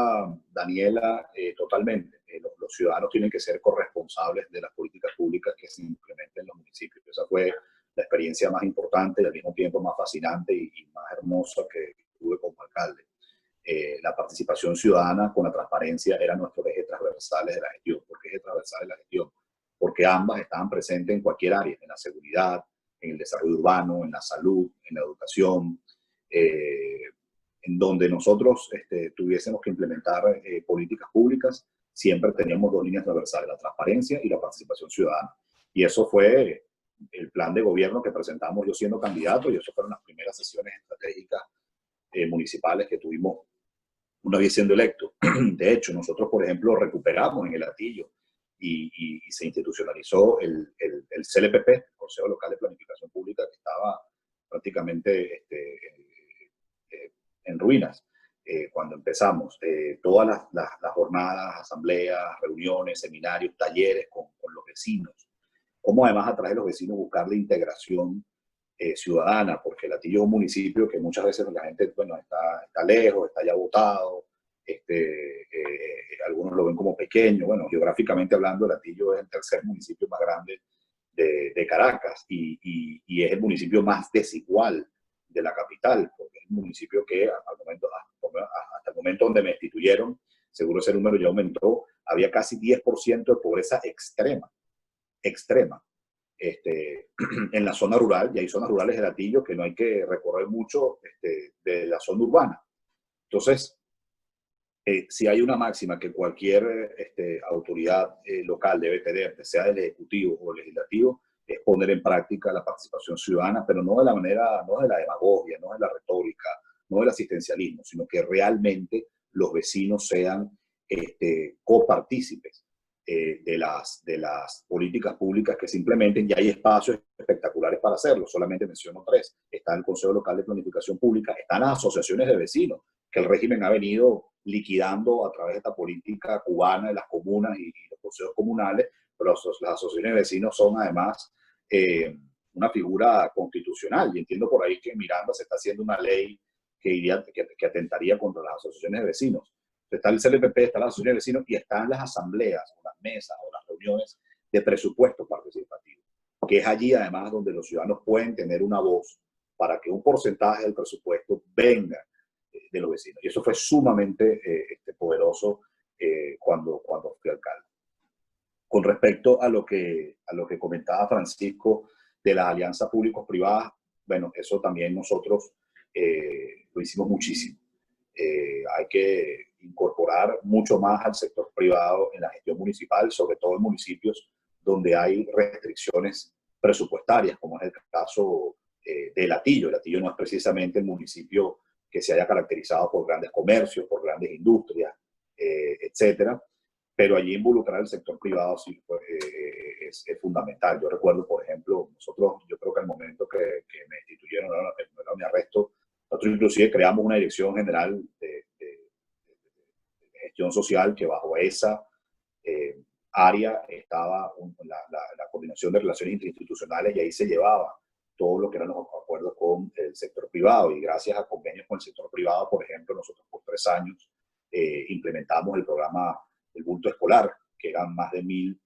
Daniela, totalmente. Los ciudadanos tienen que ser corresponsables de las políticas públicas que se implementen en los municipios. Esa fue la experiencia más importante y al mismo tiempo más fascinante y más hermosa que tuve como alcalde. La participación ciudadana con la transparencia eran nuestros ejes transversales de la gestión. ¿Por qué ejes transversales de la gestión? Porque ambas estaban presentes en cualquier área, en la seguridad, en el desarrollo urbano, en la salud, en la educación, en donde nosotros tuviésemos que implementar políticas públicas, siempre teníamos 2 líneas transversales, la transparencia y la participación ciudadana. Y eso fue el plan de gobierno que presentamos yo siendo candidato, y eso fueron las primeras sesiones estratégicas municipales que tuvimos una vez siendo electo. De hecho, nosotros, por ejemplo, recuperamos en el Hatillo y se institucionalizó el CLPP, el Consejo Local de Planificación Pública, que estaba prácticamente en ruinas. cuando empezamos, todas las jornadas, asambleas, reuniones, seminarios, talleres con los vecinos. Cómo además a través de los vecinos buscar la integración ciudadana, porque Latillo es un municipio que muchas veces la gente, bueno, está lejos, está ya botado, algunos lo ven como pequeño. Bueno, geográficamente hablando, Latillo es el tercer municipio más grande de Caracas y es el municipio más desigual de la capital, porque es un municipio que hasta el momento donde me destituyeron, seguro ese número ya aumentó, había casi 10% de pobreza extrema, en la zona rural, y hay zonas rurales de Latillo que no hay que recorrer mucho de la zona urbana. Entonces, si hay una máxima que cualquier autoridad local debe tener, sea del Ejecutivo o Legislativo, es poner en práctica la participación ciudadana, pero no de la manera, no de la demagogia, no de la retórica, no del asistencialismo, sino que realmente los vecinos sean copartícipes de las políticas públicas que se implementen, y hay espacios espectaculares para hacerlo. Solamente menciono 3. Está el Consejo Local de Planificación Pública, están las asociaciones de vecinos, que el régimen ha venido liquidando a través de esta política cubana de las comunas y los consejos comunales, pero las asociaciones de vecinos son además una figura constitucional, y entiendo por ahí que en Miranda se está haciendo una ley que atentaría contra las asociaciones de vecinos. Está el CLPP, está la asociación de vecinos y están las asambleas, o las mesas, o las reuniones de presupuesto participativo, que es allí además donde los ciudadanos pueden tener una voz para que un porcentaje del presupuesto venga de los vecinos. Y eso fue sumamente poderoso cuando fui alcalde. Con respecto a lo que comentaba Francisco de las alianzas públicos-privadas, bueno, eso también nosotros lo hicimos muchísimo. Hay que incorporar mucho más al sector privado en la gestión municipal, sobre todo en municipios donde hay restricciones presupuestarias, como es el caso de Latillo. Latillo no es precisamente el municipio que se haya caracterizado por grandes comercios, por grandes industrias, etcétera, pero allí involucrar el sector privado sí, es fundamental. Yo recuerdo, por ejemplo, yo creo que al momento que me destituyeron, no me arresto, nosotros inclusive creamos una dirección general de gestión social que bajo esa área estaba la coordinación de relaciones interinstitucionales, y ahí se llevaba todo lo que eran los acuerdos con el sector privado, y gracias a convenios con el sector privado, por ejemplo, nosotros por 3 años implementamos el programa del bulto escolar, que eran más de 1000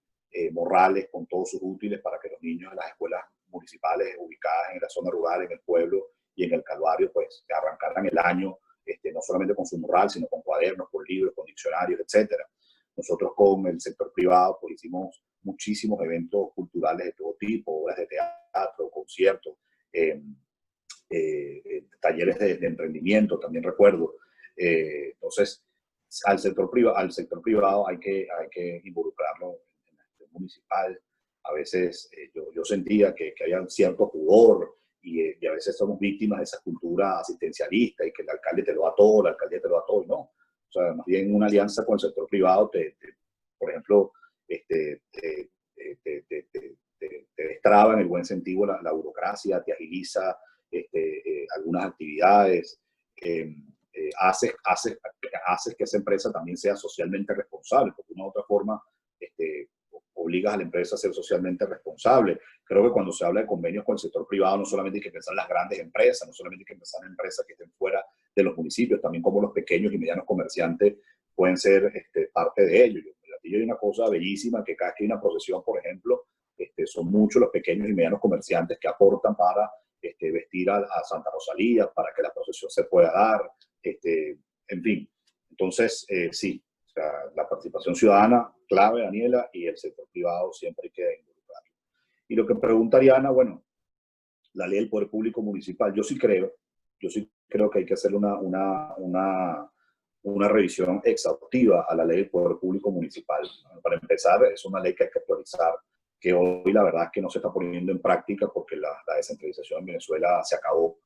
morrales con todos sus útiles para que los niños de las escuelas municipales ubicadas en la zona rural, en el pueblo y en el Calvario, pues que arrancaran el año no solamente con su morral, sino con cuadernos, con libros, con diccionarios, etcétera. Nosotros con el sector privado pues hicimos muchísimos eventos culturales de todo tipo, obras de teatro, conciertos, talleres de emprendimiento, también recuerdo. Entonces, al sector privado hay que involucrarlo en la gestión municipal. A veces yo sentía que había cierto pudor, y a veces somos víctimas de esa cultura asistencialista, y que el alcalde te lo da todo, la alcaldía te lo da todo, y no. O sea, más bien una alianza con el sector privado por ejemplo, te destraba en el buen sentido la burocracia, te agiliza algunas actividades, haces que esa empresa también sea socialmente responsable, porque de una u otra forma obligas a la empresa a ser socialmente responsable. Creo que cuando se habla de convenios con el sector privado, no solamente hay que pensar en las grandes empresas, no solamente hay que pensar en empresas que estén fuera de los municipios, también como los pequeños y medianos comerciantes pueden ser parte de ellos. En Latillo hay una cosa bellísima, que cada vez que hay una procesión, por ejemplo, son muchos los pequeños y medianos comerciantes que aportan para vestir a Santa Rosalía, para que la procesión se pueda dar, en fin. Entonces, sí, o sea, la participación ciudadana, clave, Daniela, y el sector privado siempre hay que involucrarlo. Y lo que pregunta Ariana, bueno, la ley del poder público municipal, yo sí creo que hay que hacer una revisión exhaustiva a la ley del poder público municipal. Para empezar, es una ley que hay que actualizar, que hoy la verdad es que no se está poniendo en práctica porque la descentralización en Venezuela se acabó.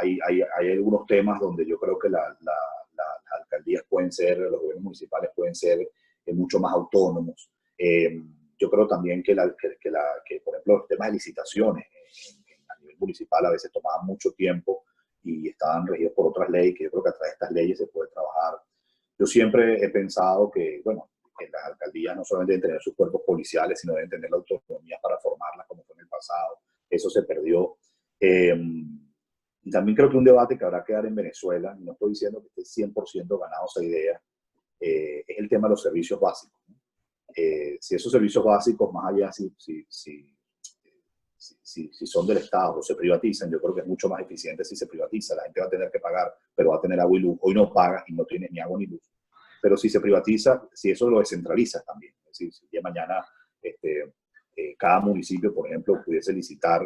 Hay algunos temas donde yo creo que las alcaldías pueden ser, los gobiernos municipales pueden ser mucho más autónomos. Yo creo también que, por ejemplo, los temas de licitaciones a nivel municipal a veces tomaban mucho tiempo y estaban regidos por otras leyes, que yo creo que a través de estas leyes se puede trabajar. Yo siempre he pensado que, bueno, que las alcaldías no solamente deben tener sus cuerpos policiales, sino deben tener la autonomía para formarlas como fue en el pasado. Eso se perdió. Y también creo que un debate que habrá que dar en Venezuela, no estoy diciendo que esté 100% ganado esa idea, es el tema de los servicios básicos. Si esos servicios básicos, más allá si son del Estado o se privatizan, yo creo que es mucho más eficiente si se privatiza. La gente va a tener que pagar, pero va a tener agua y luz. Hoy no pagas y no tienes ni agua ni luz. Pero si se privatiza, si eso lo descentralizas también. Es decir, si el día de mañana cada municipio, por ejemplo, pudiese licitar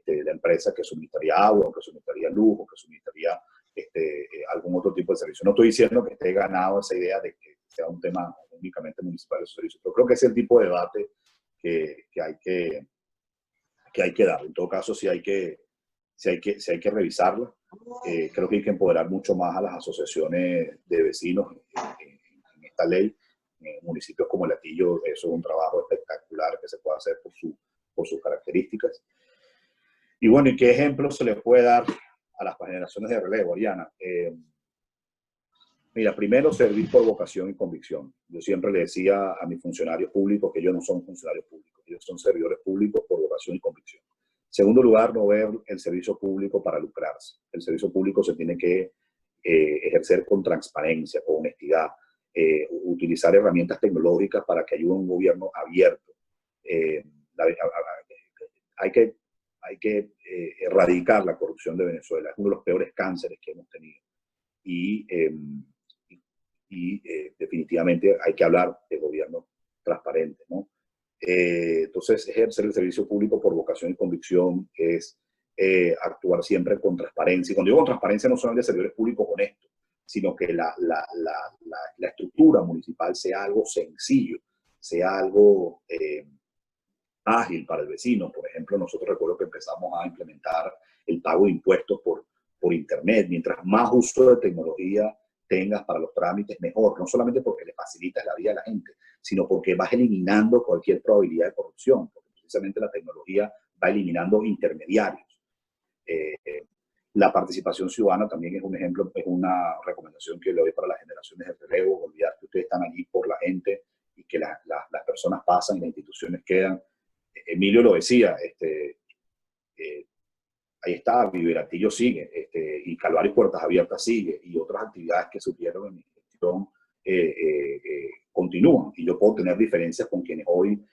la empresa que suministraría agua, o que suministraría luz, o que suministraría algún otro tipo de servicio. No estoy diciendo que esté ganado esa idea de que sea un tema únicamente municipal de esos servicios, pero creo que es el tipo de debate que hay que dar. En todo caso, si hay que revisarlo. Creo que hay que empoderar mucho más a las asociaciones de vecinos en esta ley. En municipios como Latillo, eso es un trabajo espectacular que se puede hacer por sus características. Y bueno, ¿y qué ejemplos se le puede dar a las generaciones de relevo, Ariana? Mira, primero, servir por vocación y convicción. Yo siempre le decía a mis funcionarios públicos que ellos no son funcionarios públicos, ellos son servidores públicos por vocación y convicción. Segundo lugar, no ver el servicio público para lucrarse. El servicio público se tiene que ejercer con transparencia, con honestidad, utilizar herramientas tecnológicas para que ayude a un gobierno abierto. Hay que erradicar la corrupción de Venezuela. Es uno de los peores cánceres que hemos tenido. Y definitivamente hay que hablar de gobierno transparente, ¿no? Entonces, ejercer el servicio público por vocación y convicción es actuar siempre con transparencia. Y cuando digo con transparencia, no solamente de servidores públicos honestos, sino que la estructura municipal sea algo sencillo, sea algo ágil para el vecino. Por ejemplo, nosotros recuerdo que empezamos a implementar el pago de impuestos por Internet. Mientras más uso de tecnología tengas para los trámites, mejor. No solamente porque le facilitas la vida a la gente, sino porque vas eliminando cualquier probabilidad de corrupción. Porque precisamente la tecnología va eliminando intermediarios. La participación ciudadana también es un ejemplo, es una recomendación que le doy para las generaciones de relevo. Olvidar que ustedes están allí por la gente y que las personas pasan y las instituciones quedan. Emilio lo decía, ahí está, Viveratillo sigue, y Calvario y Puertas Abiertas sigue, y otras actividades que surgieron en mi gestión continúan. Y yo puedo tener diferencias con quienes hoy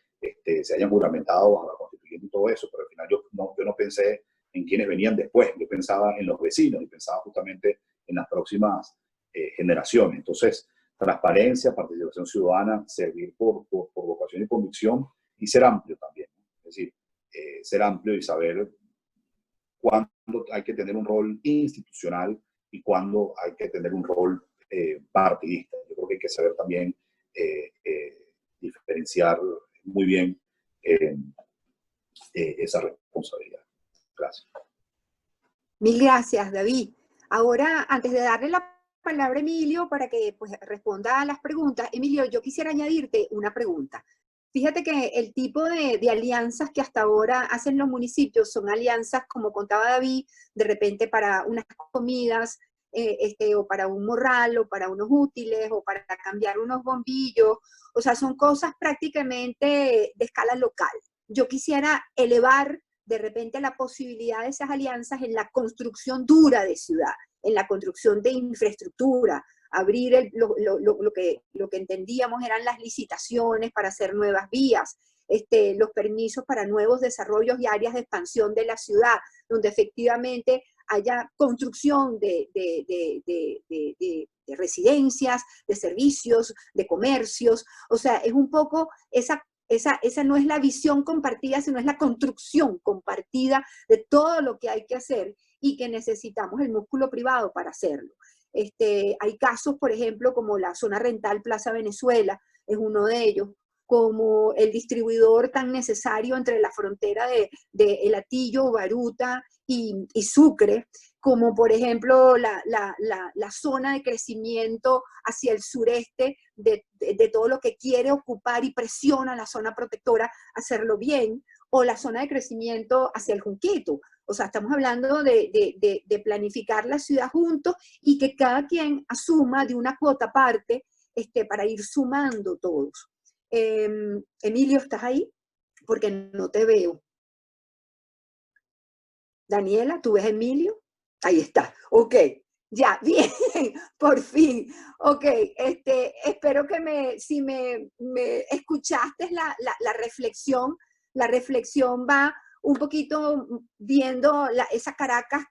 se hayan juramentado bajo la Constitución y todo eso, pero al final yo no pensé en quienes venían después, yo pensaba en los vecinos y pensaba justamente en las próximas generaciones. Entonces, transparencia, participación ciudadana, servir por vocación y convicción, y ser amplio también, ¿no? Es decir, ser amplio y saber cuándo hay que tener un rol institucional y cuándo hay que tener un rol partidista. Yo creo que hay que saber también diferenciar muy bien esa responsabilidad. Gracias. Mil gracias, David. Ahora, antes de darle la palabra a Emilio para que pues, responda a las preguntas, Emilio, yo quisiera añadirte una pregunta. Fíjate que el tipo de alianzas que hasta ahora hacen los municipios son alianzas, como contaba David, de repente para unas comidas, o para un morral, o para unos útiles, o para cambiar unos bombillos. O sea, son cosas prácticamente de escala local. Yo quisiera elevar de repente la posibilidad de esas alianzas en la construcción dura de ciudad, en la construcción de infraestructura, abrir lo que entendíamos eran las licitaciones para hacer nuevas vías, los permisos para nuevos desarrollos y áreas de expansión de la ciudad, donde efectivamente haya construcción de residencias, de servicios, de comercios. O sea, es un poco esa no es la visión compartida, sino es la construcción compartida de todo lo que hay que hacer y que necesitamos el músculo privado para hacerlo. Hay casos, por ejemplo, como la zona rental Plaza Venezuela, es uno de ellos, como el distribuidor tan necesario entre la frontera de El Hatillo, Baruta y Sucre, como por ejemplo la zona de crecimiento hacia el sureste de todo lo que quiere ocupar y presiona a la zona protectora a hacerlo bien, o la zona de crecimiento hacia el Junquito, O sea, estamos hablando de planificar la ciudad juntos y que cada quien asuma de una cuota aparte para ir sumando todos. Emilio, ¿estás ahí? Porque no te veo. Daniela, ¿tú ves a Emilio? Ahí está, ok, ya, bien, por fin. Ok, espero que si me escuchaste la reflexión va un poquito viendo esa Caracas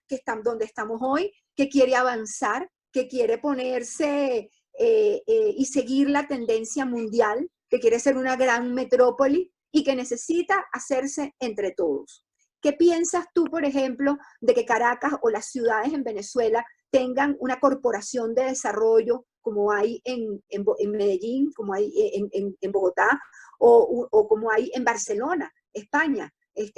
donde estamos hoy, que quiere avanzar, que quiere ponerse y seguir la tendencia mundial, que quiere ser una gran metrópoli y que necesita hacerse entre todos. ¿Qué piensas tú, por ejemplo, de que Caracas o las ciudades en Venezuela tengan una corporación de desarrollo como hay en Medellín, como hay en Bogotá, o como hay en Barcelona, España?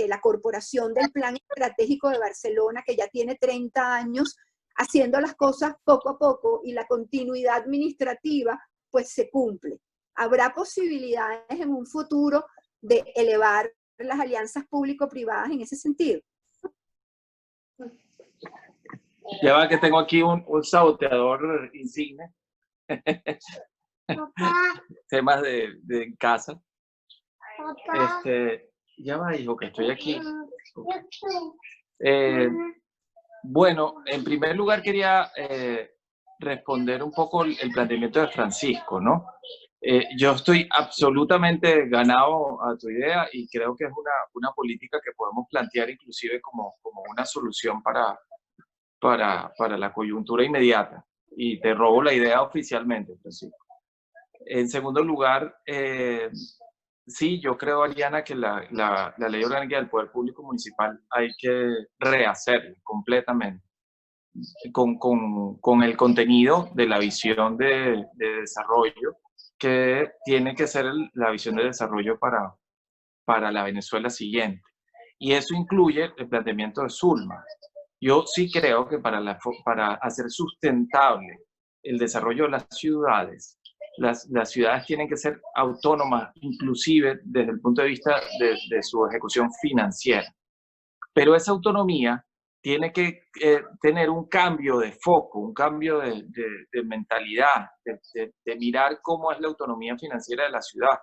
La corporación del Plan Estratégico de Barcelona, que ya tiene 30 años haciendo las cosas poco a poco, y la continuidad administrativa pues se cumple. ¿Habrá posibilidades en un futuro de elevar las alianzas público-privadas en ese sentido? Ya va que tengo aquí un saboteador insigne. Temas de casa. Ya va, hijo, que estoy aquí. Bueno, en primer lugar quería responder un poco el planteamiento de Francisco, ¿no? Yo estoy absolutamente ganado a tu idea y creo que es una política que podemos plantear inclusive como una solución para la coyuntura inmediata. Y te robo la idea oficialmente, Francisco. En segundo lugar, sí, yo creo, Ariana, que la Ley Orgánica del Poder Público Municipal hay que rehacerla completamente con el contenido de la visión de desarrollo, que tiene que ser la visión de desarrollo para la Venezuela siguiente. Y eso incluye el planteamiento de Zulma. Yo sí creo que para hacer sustentable el desarrollo de las ciudades, las ciudades tienen que ser autónomas, inclusive desde el punto de vista de su ejecución financiera. Pero esa autonomía tiene que tener un cambio de foco, un cambio de mentalidad, de mirar cómo es la autonomía financiera de la ciudad.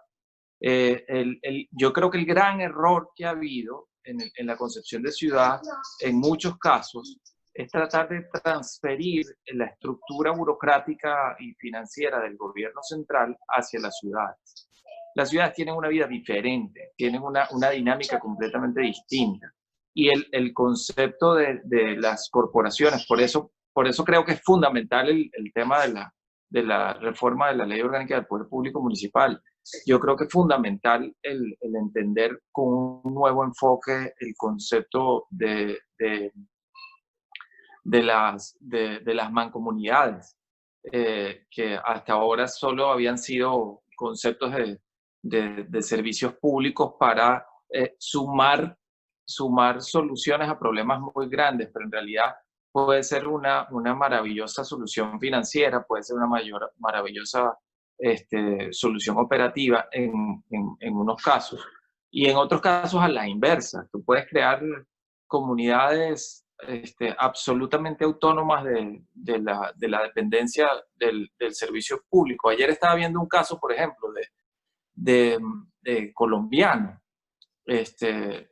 Yo creo que el gran error que ha habido en la concepción de ciudad, en muchos casos, es tratar de transferir la estructura burocrática y financiera del gobierno central hacia las ciudades. Las ciudades tienen una vida diferente, tienen una dinámica completamente distinta. Y el concepto de las corporaciones, por eso creo que es fundamental el tema de la reforma de la Ley Orgánica del Poder Público Municipal. Yo creo que es fundamental el entender con un nuevo enfoque el concepto de las mancomunidades, que hasta ahora solo habían sido conceptos de servicios públicos para sumar soluciones a problemas muy grandes, pero en realidad puede ser una maravillosa solución financiera, puede ser una maravillosa solución operativa en unos casos, y en otros casos a la inversa. Tú puedes crear comunidades absolutamente autónomas de la dependencia del servicio público. Ayer estaba viendo un caso, por ejemplo, de colombiano, de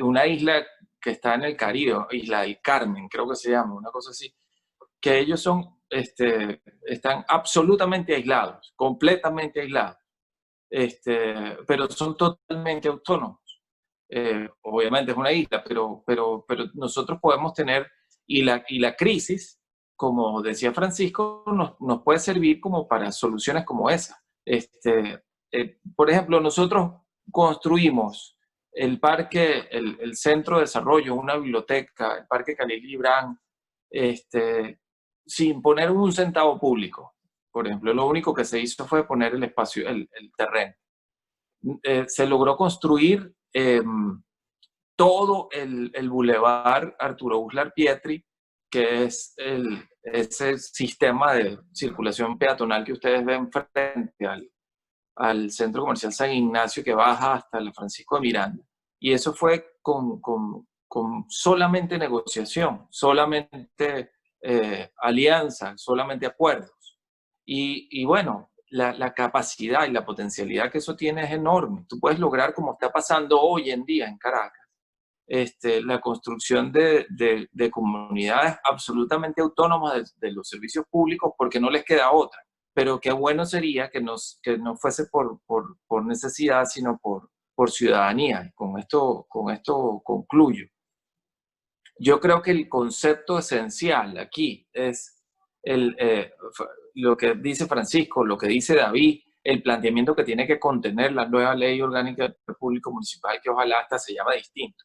una isla que está en el Caribe, Isla del Carmen, creo que se llama, una cosa así, que ellos están absolutamente aislados, completamente aislados, pero son totalmente autónomos. Obviamente es una isla, pero nosotros podemos tener, y la crisis, como decía Francisco, nos puede servir como para soluciones como esa. Por ejemplo, nosotros construimos el parque, el centro de desarrollo, una biblioteca, el parque Khalil Gibran, sin poner un centavo público. Por ejemplo, lo único que se hizo fue poner el espacio, el terreno. Se logró construir todo el bulevar Arturo Uslar Pietri, que es ese sistema de circulación peatonal que ustedes ven frente al centro comercial San Ignacio, que baja hasta la Francisco de Miranda. Y eso fue con solamente negociación, solamente alianza, solamente acuerdos. Y bueno, la capacidad y la potencialidad que eso tiene es enorme. Tú puedes lograr, como está pasando hoy en día en Caracas, la construcción de comunidades absolutamente autónomas de los servicios públicos porque no les queda otra. Pero qué bueno sería que no fuese por necesidad, sino por ciudadanía. Con esto concluyo. Yo creo que el concepto esencial aquí es lo que dice Francisco, lo que dice David, el planteamiento que tiene que contener la nueva ley orgánica del público municipal, que ojalá hasta se llama distinto.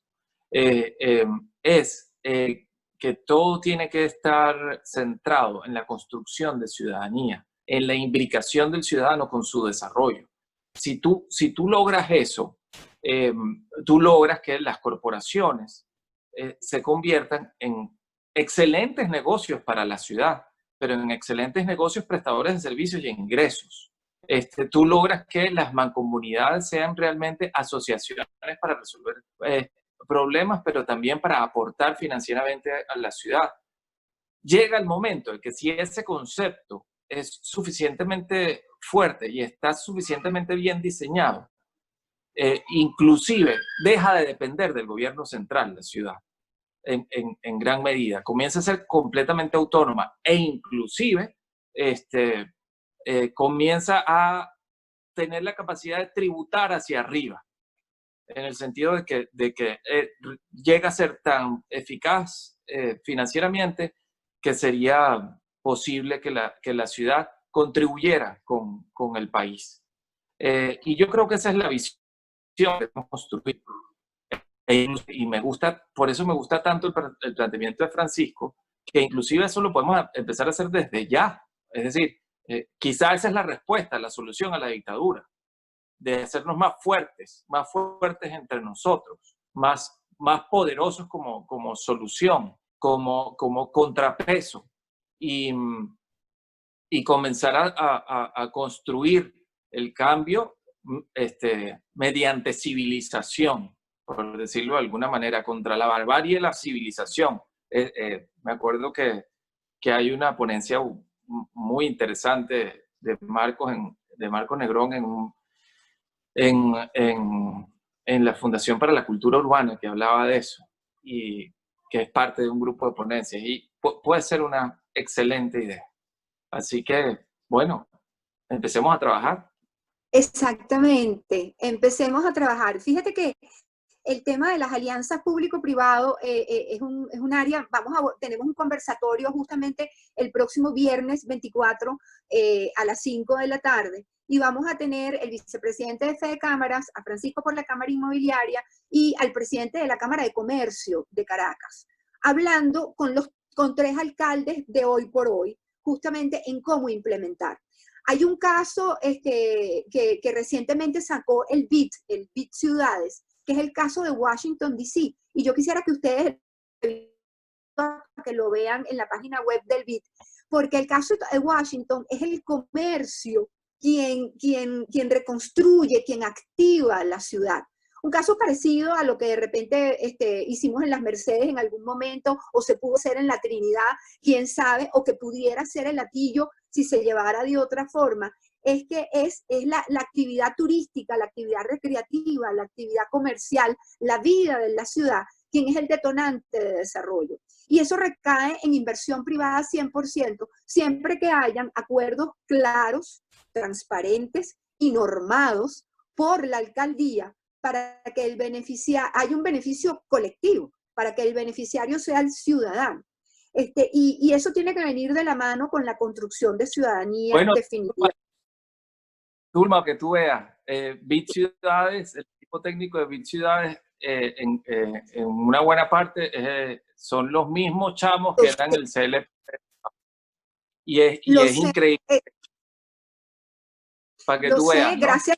Es que todo tiene que estar centrado en la construcción de ciudadanía, en la imbricación del ciudadano con su desarrollo. Si tú logras eso, tú logras que las corporaciones se conviertan en excelentes negocios para la ciudad, pero en excelentes negocios prestadores de servicios y ingresos. Tú logras que las mancomunidades sean realmente asociaciones para resolver problemas, pero también para aportar financieramente a la ciudad. Llega el momento en que si ese concepto es suficientemente fuerte y está suficientemente bien diseñado, inclusive deja de depender del gobierno central, la ciudad, en gran medida. Comienza a ser completamente autónoma e inclusive comienza a tener la capacidad de tributar hacia arriba, en el sentido de que llega a ser tan eficaz financieramente que sería posible que la ciudad contribuyera con el país. Y yo creo que esa es la visión que hemos construido. Y por eso me gusta tanto el planteamiento de Francisco, que inclusive eso lo podemos empezar a hacer desde ya. Es decir, quizá esa es la respuesta, la solución a la dictadura, de hacernos más fuertes entre nosotros, más poderosos como solución, como contrapeso, y comenzar a construir el cambio mediante civilización, por decirlo de alguna manera, contra la barbarie y la civilización. Me acuerdo que hay una ponencia muy interesante de Marcos Negrón en la Fundación para la Cultura Urbana, que hablaba de eso, y que es parte de un grupo de ponencias, y puede ser una excelente idea. Así que, bueno, empecemos a trabajar. Exactamente, empecemos a trabajar. Fíjate que el tema de las alianzas público-privado es un área, tenemos un conversatorio justamente el próximo viernes 24 a las 5 de la tarde, y vamos a tener el vicepresidente de Fede Cámaras, a Francisco por la Cámara Inmobiliaria, y al presidente de la Cámara de Comercio de Caracas, hablando con 3 alcaldes de hoy por hoy, justamente en cómo implementar. Hay un caso que recientemente sacó el BID Ciudades, que es el caso de Washington, D.C. Y yo quisiera que ustedes que lo vean en la página web del BID, porque el caso de Washington es el comercio quien reconstruye, quien activa la ciudad. Un caso parecido a lo que de repente hicimos en las Mercedes en algún momento, o se pudo hacer en la Trinidad, quién sabe, o que pudiera ser el Latillo si se llevara de otra forma. Es que es la actividad turística, la actividad recreativa, la actividad comercial, la vida de la ciudad, quien es el detonante de desarrollo. Y eso recae en inversión privada 100%, siempre que hayan acuerdos claros, transparentes y normados por la alcaldía, para que haya un beneficio colectivo, para que el beneficiario sea el ciudadano. Y eso tiene que venir de la mano con la construcción de ciudadanía definitiva. Zulma, que tú veas, BID Ciudades, el equipo técnico de BID Ciudades, en una buena parte son los mismos chamos que eran el CLP. Y es increíble. Para que tú veas, ¿no? Gracias.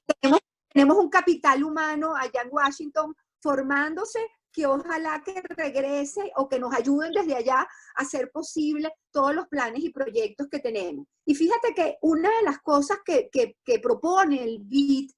Tenemos un capital humano allá en Washington formándose, que ojalá que regrese o que nos ayuden desde allá a hacer posible todos los planes y proyectos que tenemos. Y fíjate que una de las cosas que propone el BID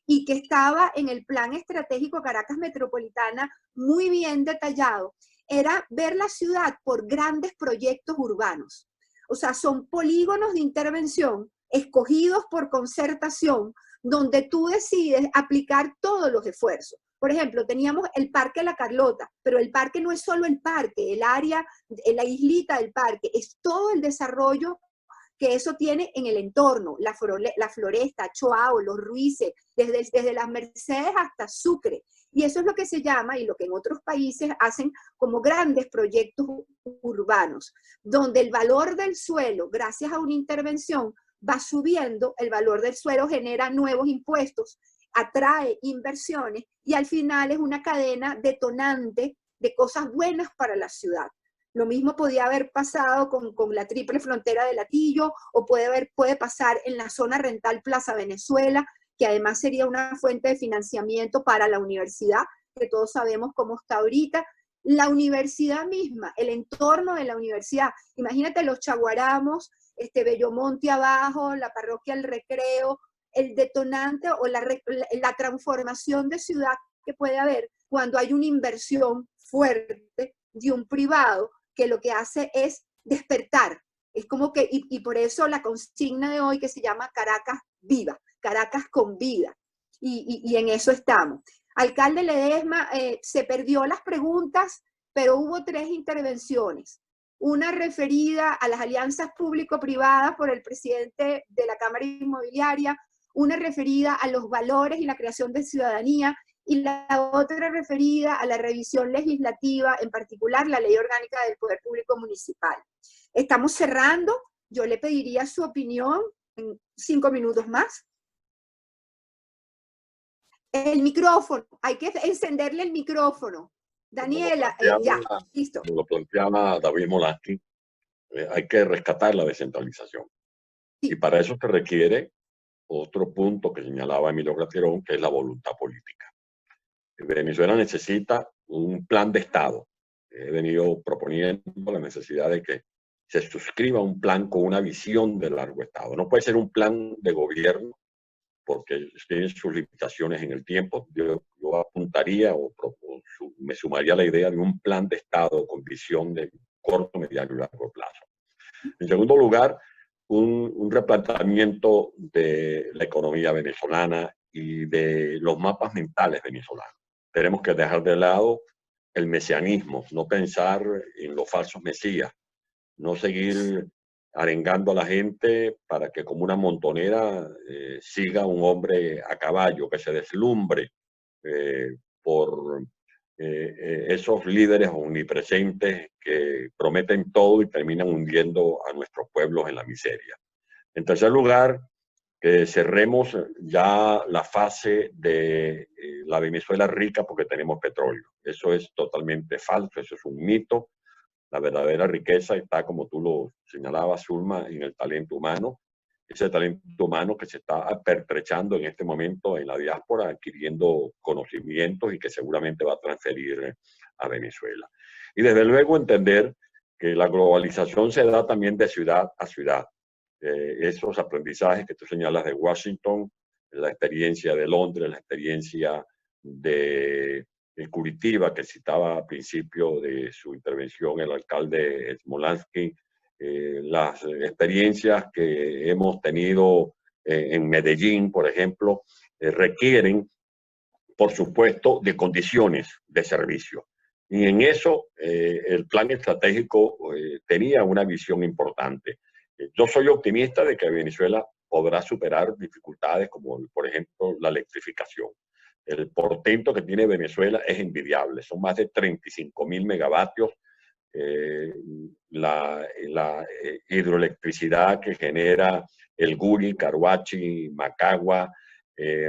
y que estaba en el Plan Estratégico Caracas Metropolitana muy bien detallado, era ver la ciudad por grandes proyectos urbanos. O sea, son polígonos de intervención escogidos por concertación, donde tú decides aplicar todos los esfuerzos. Por ejemplo, teníamos el Parque La Carlota, pero el parque no es solo el parque, el área, la islita del parque, es todo el desarrollo que eso tiene en el entorno, la floresta, Choao, los Ruices, desde las Mercedes hasta Sucre. Y eso es lo que se llama, y lo que en otros países hacen como grandes proyectos urbanos, donde el valor del suelo, gracias a una intervención, va subiendo, el valor del suelo genera nuevos impuestos, atrae inversiones, y al final es una cadena detonante de cosas buenas para la ciudad. Lo mismo podía haber pasado con la triple frontera de Latillo, o puede pasar en la zona rental Plaza Venezuela, que además sería una fuente de financiamiento para la universidad, que todos sabemos cómo está ahorita. La universidad misma, el entorno de la universidad. Imagínate los Chaguaramos, Bellomonte abajo, la parroquia El Recreo, el detonante o la transformación de ciudad que puede haber cuando hay una inversión fuerte de un privado que lo que hace es despertar. Es como que, y por eso la consigna de hoy que se llama Caracas Viva, Caracas con vida. Y en eso estamos. Alcalde Ledesma, se perdió las preguntas, pero hubo 3 intervenciones. Una referida a las alianzas público-privadas por el presidente de la Cámara Inmobiliaria, una referida a los valores y la creación de ciudadanía, y la otra referida a la revisión legislativa, en particular la Ley Orgánica del Poder Público Municipal. Estamos cerrando. Yo le pediría su opinión en 5 minutos más. El micrófono, hay que encenderle el micrófono. Daniela, ya, listo. Como lo planteaba David Molaski, hay que rescatar la descentralización. Sí. Y para eso se requiere otro punto que señalaba Emilio Graterón, que es la voluntad política. Venezuela necesita un plan de Estado. He venido proponiendo la necesidad de que se suscriba un plan con una visión de largo Estado. No puede ser un plan de gobierno porque tiene sus limitaciones en el tiempo. Yo apuntaría me sumaría a la idea de un plan de Estado con visión de corto, mediano y largo plazo. En segundo lugar, un replanteamiento de la economía venezolana y de los mapas mentales venezolanos. Tenemos que dejar de lado el mesianismo, no pensar en los falsos mesías, no seguir arengando a la gente para que como una montonera siga un hombre a caballo, que se deslumbre por esos líderes omnipresentes que prometen todo y terminan hundiendo a nuestros pueblos en la miseria. En tercer lugar, que cerremos ya la fase de la Venezuela rica porque tenemos petróleo. Eso es totalmente falso, eso es un mito. La verdadera riqueza está, como tú lo señalabas, Zulma, en el talento humano. Ese talento humano que se está pertrechando en este momento en la diáspora, adquiriendo conocimientos y que seguramente va a transferir a Venezuela. Y desde luego entender que la globalización se da también de ciudad a ciudad. Esos aprendizajes que tú señalas de Washington, la experiencia de Londres, la experiencia de Curitiba, que citaba al principio de su intervención el alcalde Smolansky, las experiencias que hemos tenido en Medellín, por ejemplo, requieren, por supuesto, de condiciones de servicio. Y en eso el plan estratégico tenía una visión importante. Yo soy optimista de que Venezuela podrá superar dificultades como, por ejemplo, la electrificación. El portento que tiene Venezuela es envidiable. Son más de 35.000 megavatios. La hidroelectricidad que genera el Guri, Caruachi, Macagua,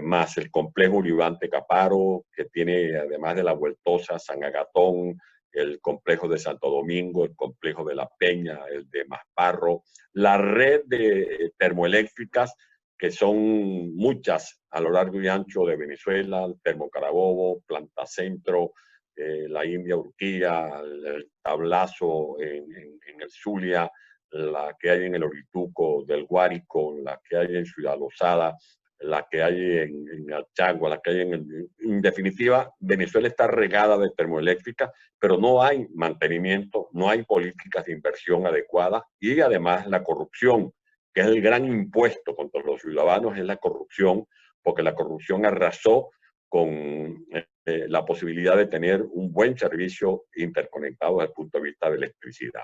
más el complejo Uribante Caparo, que tiene, además de la Vueltosa, San Agatón, el complejo de Santo Domingo, el complejo de La Peña, el de Masparro, la red de termoeléctricas, que son muchas a lo largo y ancho de Venezuela, el Termo Carabobo, Planta Centro, la India Urquía, el Tablazo en el Zulia, la que hay en el Orituco del Guárico, la que hay en Ciudad Lozada, la que hay en Achagua, la que hay en definitiva, Venezuela está regada de termoeléctricas, pero no hay mantenimiento, no hay políticas de inversión adecuadas y además la corrupción, que es el gran impuesto contra los ciudadanos, es la corrupción, porque la corrupción arrasó con la posibilidad de tener un buen servicio interconectado desde el punto de vista de electricidad.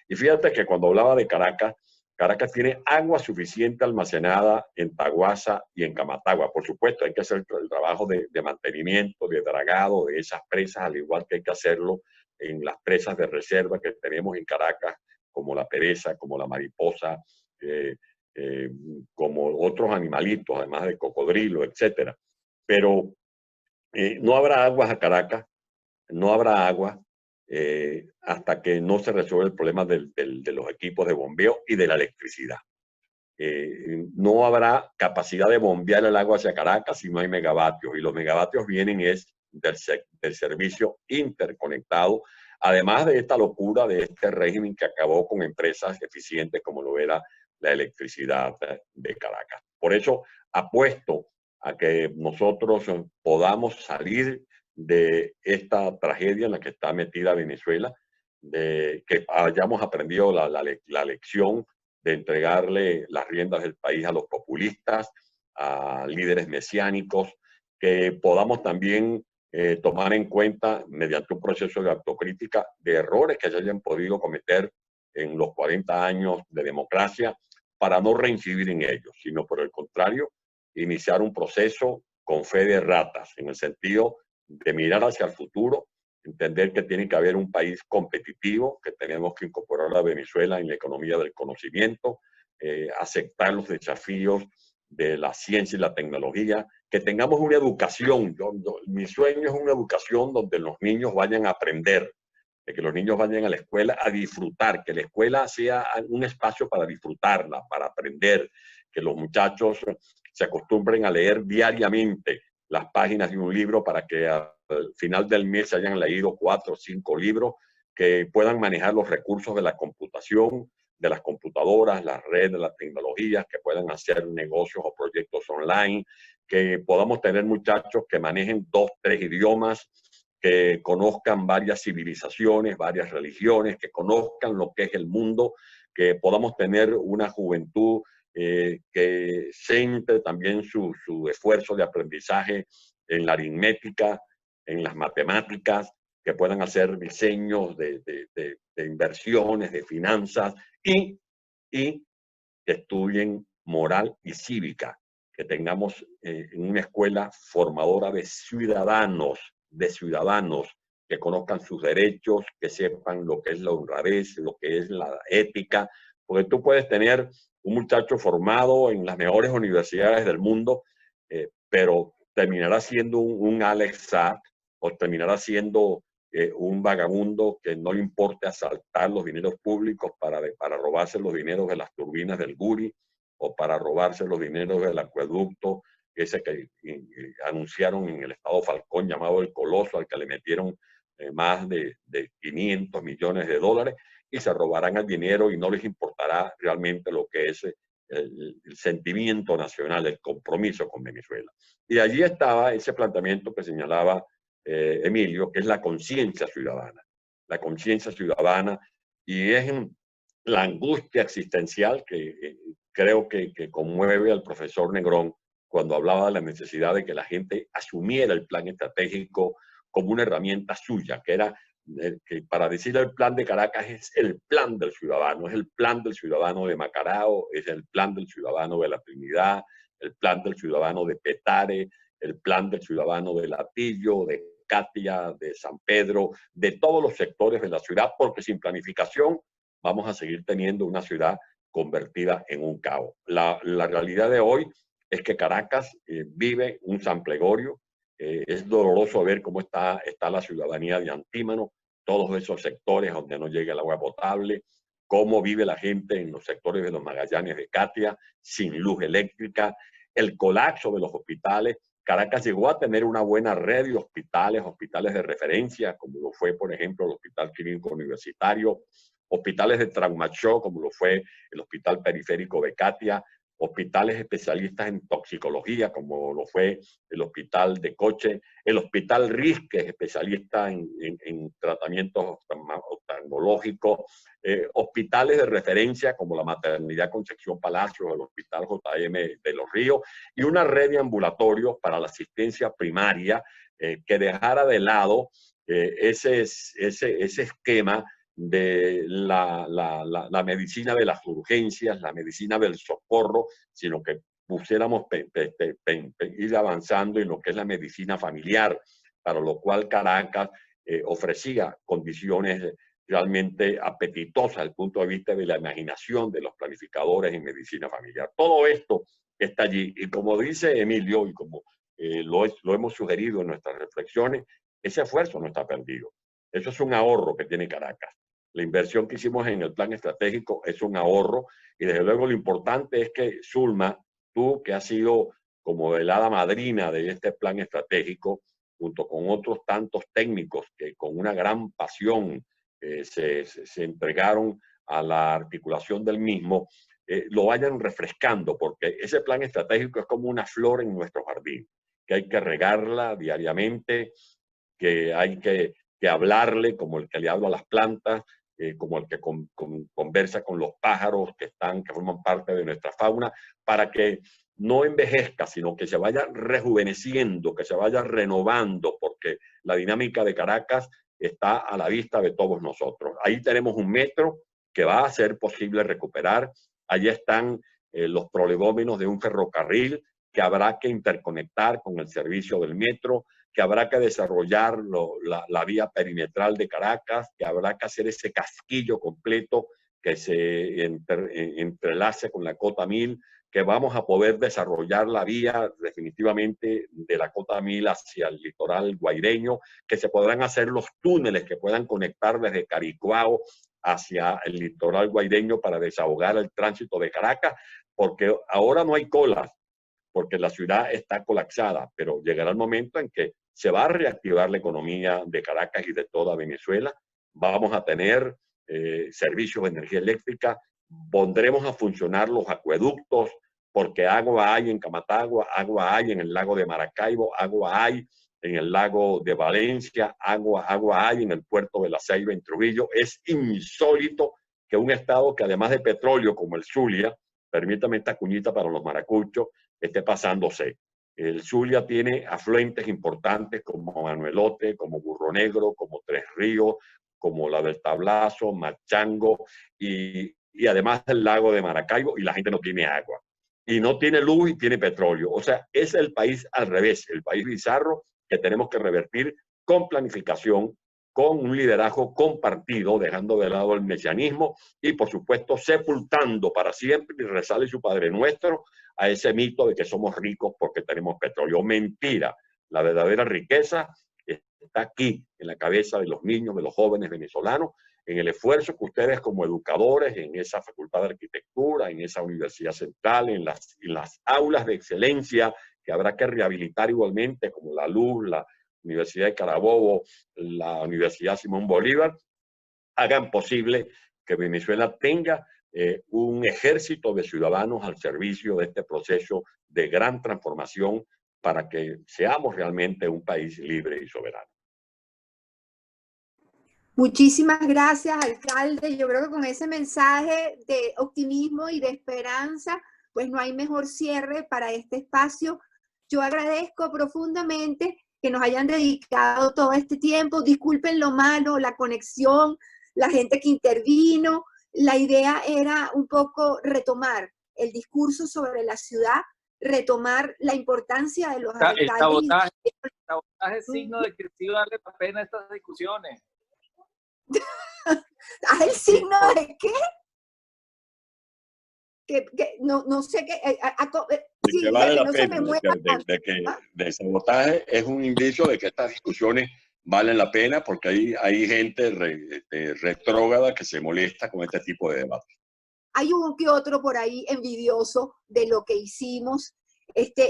Y fíjate que cuando hablaba de Caracas, Caracas tiene agua suficiente almacenada en Taguasa y en Camatagua. Por supuesto, hay que hacer el trabajo de mantenimiento, de dragado de esas presas, al igual que hay que hacerlo en las presas de reserva que tenemos en Caracas, como la pereza, como la mariposa, como otros animalitos, además de cocodrilo, etc. Pero no habrá aguas a Caracas, no habrá agua hasta que no se resuelva el problema de los equipos de bombeo y de la electricidad. No habrá capacidad de bombear el agua hacia Caracas si no hay megavatios, y los megavatios vienen del servicio interconectado, además de esta locura de este régimen que acabó con empresas eficientes como lo era la electricidad de Caracas. Por eso apuesto a que nosotros podamos salir de esta tragedia en la que está metida Venezuela, de que hayamos aprendido la lección de entregarle las riendas del país a los populistas, a líderes mesiánicos, que podamos también tomar en cuenta, mediante un proceso de autocrítica, de errores que se hayan podido cometer en los 40 años de democracia, para no reincidir en ellos, sino por el contrario, iniciar un proceso con fe de ratas, en el sentido de mirar hacia el futuro, entender que tiene que haber un país competitivo, que tenemos que incorporar a Venezuela en la economía del conocimiento, aceptar los desafíos de la ciencia y la tecnología, que tengamos una educación. Mi sueño es una educación donde los niños vayan a aprender, de que los niños vayan a la escuela a disfrutar, que la escuela sea un espacio para disfrutarla, para aprender, que los muchachos se acostumbren a leer diariamente las páginas de un libro para que al final del mes se hayan leído 4 o 5 libros, que puedan manejar los recursos de la computación, de las computadoras, las redes, las tecnologías, que puedan hacer negocios o proyectos online, que podamos tener muchachos que manejen 2, 3 idiomas, que conozcan varias civilizaciones, varias religiones, que conozcan lo que es el mundo, que podamos tener una juventud que centre también su esfuerzo de aprendizaje en la aritmética, en las matemáticas, que puedan hacer diseños de inversiones, de finanzas y que estudien moral y cívica, que tengamos una escuela formadora de ciudadanos, que conozcan sus derechos, que sepan lo que es la honradez, lo que es la ética, porque tú puedes tener un muchacho formado en las mejores universidades del mundo, pero terminará siendo un Alex Saab o terminará siendo un vagabundo que no le importe asaltar los dineros públicos para robarse los dineros de las turbinas del Guri o para robarse los dineros del acueducto ese que anunciaron en el estado Falcón, llamado el Coloso, al que le metieron más de 500 millones de dólares, y se robarán el dinero y no les importará realmente lo que es el sentimiento nacional, el compromiso con Venezuela. Y allí estaba ese planteamiento que señalaba Emilio, que es la conciencia ciudadana. La conciencia ciudadana, y es la angustia existencial que creo que conmueve al profesor Negrón cuando hablaba de la necesidad de que la gente asumiera el plan estratégico como una herramienta suya, que era que para decir el plan de Caracas es el plan del ciudadano, es el plan del ciudadano de Macarao, es el plan del ciudadano de la Trinidad, el plan del ciudadano de Petare, el plan del ciudadano de Latillo, de Catia, de San Pedro, de todos los sectores de la ciudad, porque sin planificación vamos a seguir teniendo una ciudad convertida en un caos. La realidad de hoy es que Caracas vive un San Plegorio. Es doloroso ver cómo está la ciudadanía de Antímano, todos esos sectores donde no llega el agua potable, cómo vive la gente en los sectores de los Magallanes de Catia, sin luz eléctrica, el colapso de los hospitales. Caracas llegó a tener una buena red de hospitales de referencia, como lo fue, por ejemplo, el Hospital Clínico Universitario, hospitales de trauma shock, como lo fue el Hospital Periférico de Catia, hospitales especialistas en toxicología, como lo fue el Hospital de Coche, el Hospital RIS, que es especialista en tratamientos oftalmológicos, hospitales de referencia como la Maternidad Concepción Palacios, el Hospital JM de Los Ríos, y una red de ambulatorios para la asistencia primaria que dejara de lado ese esquema de la medicina de las urgencias, la medicina del socorro, sino que pusiéramos ir avanzando en lo que es la medicina familiar, para lo cual Caracas ofrecía condiciones realmente apetitosas desde el punto de vista de la imaginación de los planificadores en medicina familiar. Todo esto está allí, y como dice Emilio, y como lo hemos sugerido en nuestras reflexiones, ese esfuerzo no está perdido. Eso es un ahorro que tiene Caracas. La inversión que hicimos en el plan estratégico es un ahorro, y desde luego lo importante es que Zulma, tú que has sido como el hada madrina de este plan estratégico, junto con otros tantos técnicos que con una gran pasión se entregaron a la articulación del mismo, lo vayan refrescando, porque ese plan estratégico es como una flor en nuestro jardín, que hay que regarla diariamente, que hay que hablarle como el que le habla a las plantas, como el que conversa con los pájaros que forman parte de nuestra fauna, para que no envejezca, sino que se vaya rejuveneciendo, que se vaya renovando, porque la dinámica de Caracas está a la vista de todos nosotros. Ahí tenemos un metro que va a ser posible recuperar. Allí están los prolegómenos de un ferrocarril que habrá que interconectar con el servicio del metro, que habrá que desarrollar la vía perimetral de Caracas, que habrá que hacer ese casquillo completo que se entrelace con la Cota 1000, que vamos a poder desarrollar la vía definitivamente de la Cota 1000 hacia el litoral guaireño, que se podrán hacer los túneles que puedan conectar desde Caricuao hacia el litoral guaireño para desahogar el tránsito de Caracas, porque ahora no hay colas, porque la ciudad está colapsada, pero llegará el momento en que se va a reactivar la economía de Caracas y de toda Venezuela. Vamos a tener servicios de energía eléctrica, pondremos a funcionar los acueductos, porque agua hay en Camatagua, agua hay en el lago de Maracaibo, agua hay en el lago de Valencia, agua hay en el puerto de La Ceiba, en Trujillo. Es insólito que un estado que además de petróleo como el Zulia, permítame esta cuñita para los maracuchos, esté pasándose. El Zulia tiene afluentes importantes como Manuelote, como Burro Negro, como Tres Ríos, como la del Tablazo, Machango, y además del lago de Maracaibo, y la gente no tiene agua. Y no tiene luz y tiene petróleo. O sea, es el país al revés, el país bizarro que tenemos que revertir con planificación, con un liderazgo compartido, dejando de lado el mesianismo y, por supuesto, sepultando para siempre, y rezarle su Padre Nuestro a ese mito de que somos ricos porque tenemos petróleo. Mentira. La verdadera riqueza está aquí, en la cabeza de los niños, de los jóvenes venezolanos, en el esfuerzo que ustedes como educadores, en esa Facultad de Arquitectura, en esa Universidad Central, en las aulas de excelencia que habrá que rehabilitar igualmente, como la LUS, la Universidad de Carabobo, la Universidad Simón Bolívar, hagan posible que Venezuela tenga un ejército de ciudadanos al servicio de este proceso de gran transformación para que seamos realmente un país libre y soberano. Muchísimas gracias, alcalde. Yo creo que con ese mensaje de optimismo y de esperanza, pues no hay mejor cierre para este espacio. Yo agradezco profundamente que nos hayan dedicado todo este tiempo. Disculpen lo malo, la conexión, la gente que intervino. La idea era un poco retomar el discurso sobre la ciudad, retomar la importancia de los alcaldes. El sabotaje es signo de que sí vale la pena estas discusiones. ¿El signo de qué? Que no sé qué. Sí, que vale la pena, de sabotaje es un indicio de que estas discusiones valen la pena, porque hay gente retrógrada que se molesta con este tipo de debates. Hay un que otro por ahí envidioso de lo que hicimos.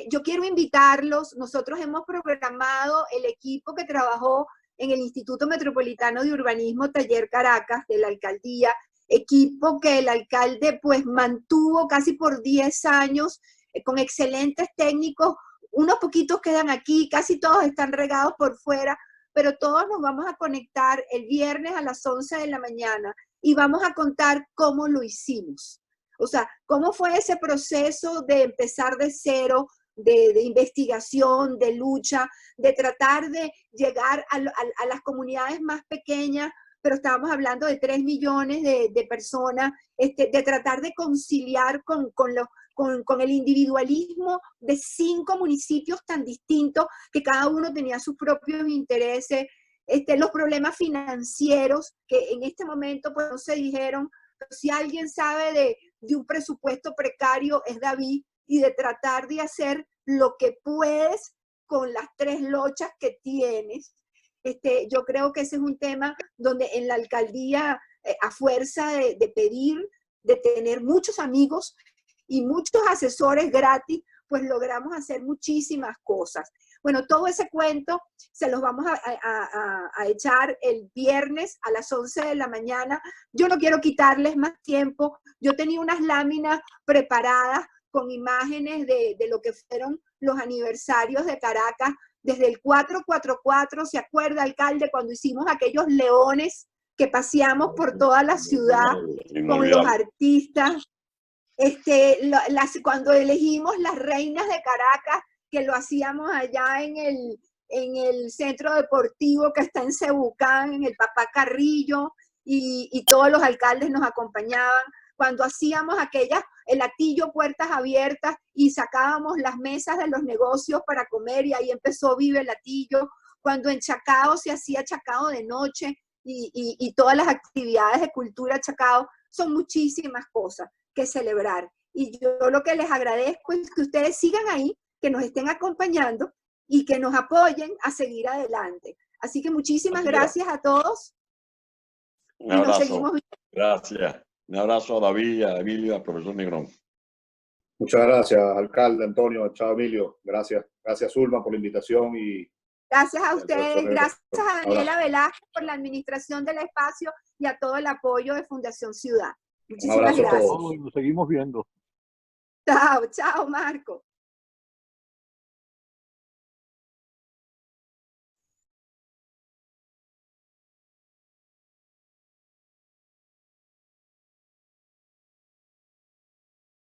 Yo quiero invitarlos. Nosotros hemos programado el equipo que trabajó en el Instituto Metropolitano de Urbanismo Taller Caracas de la Alcaldía. equipo que el alcalde pues mantuvo casi por 10 años, con excelentes técnicos. Unos poquitos quedan aquí, casi todos están regados por fuera, pero todos nos vamos a conectar el viernes a las 11 de la mañana y vamos a contar cómo lo hicimos. O sea, cómo fue ese proceso de empezar de cero, de investigación, de lucha, de tratar de llegar a las comunidades más pequeñas, pero estábamos hablando de 3 millones de personas, de tratar de conciliar con el individualismo de 5 municipios tan distintos, que cada uno tenía sus propios intereses, los problemas financieros, que en este momento pues no se dijeron, pero si alguien sabe de un presupuesto precario es David, y de tratar de hacer lo que puedes con las 3 lochas que tienes. Yo creo que ese es un tema donde en la alcaldía, a fuerza de pedir, de tener muchos amigos y muchos asesores gratis, pues logramos hacer muchísimas cosas. Bueno, todo ese cuento se los vamos a echar el viernes a las 11 de la mañana. Yo no quiero quitarles más tiempo. Yo tenía unas láminas preparadas con imágenes de lo que fueron los aniversarios de Caracas, desde el 444, ¿se acuerda, alcalde, cuando hicimos aquellos leones que paseamos por toda la ciudad con los artistas? Cuando elegimos las reinas de Caracas, que lo hacíamos allá en el centro deportivo que está en Cebucán, en el Papá Carrillo, y todos los alcaldes nos acompañaban. Cuando hacíamos el Atillo Puertas Abiertas y sacábamos las mesas de los negocios para comer, y ahí empezó Vive el Atillo. Cuando en Chacao se hacía Chacao de noche, y todas las actividades de cultura Chacao, son muchísimas cosas que celebrar. Y yo lo que les agradezco es que ustedes sigan ahí, que nos estén acompañando y que nos apoyen a seguir adelante. Así que muchísimas gracias a todos. Un abrazo. Gracias. Un abrazo a David, a Emilio, al profesor Negrón. Muchas gracias, alcalde Antonio. Chao, Emilio. Gracias. Gracias, Zulma, por la invitación. Y gracias a ustedes. Gracias a Daniela Velázquez por la administración del espacio y a todo el apoyo de Fundación Ciudad. Muchísimas gracias. Nos seguimos viendo. Chao, chao, Marco.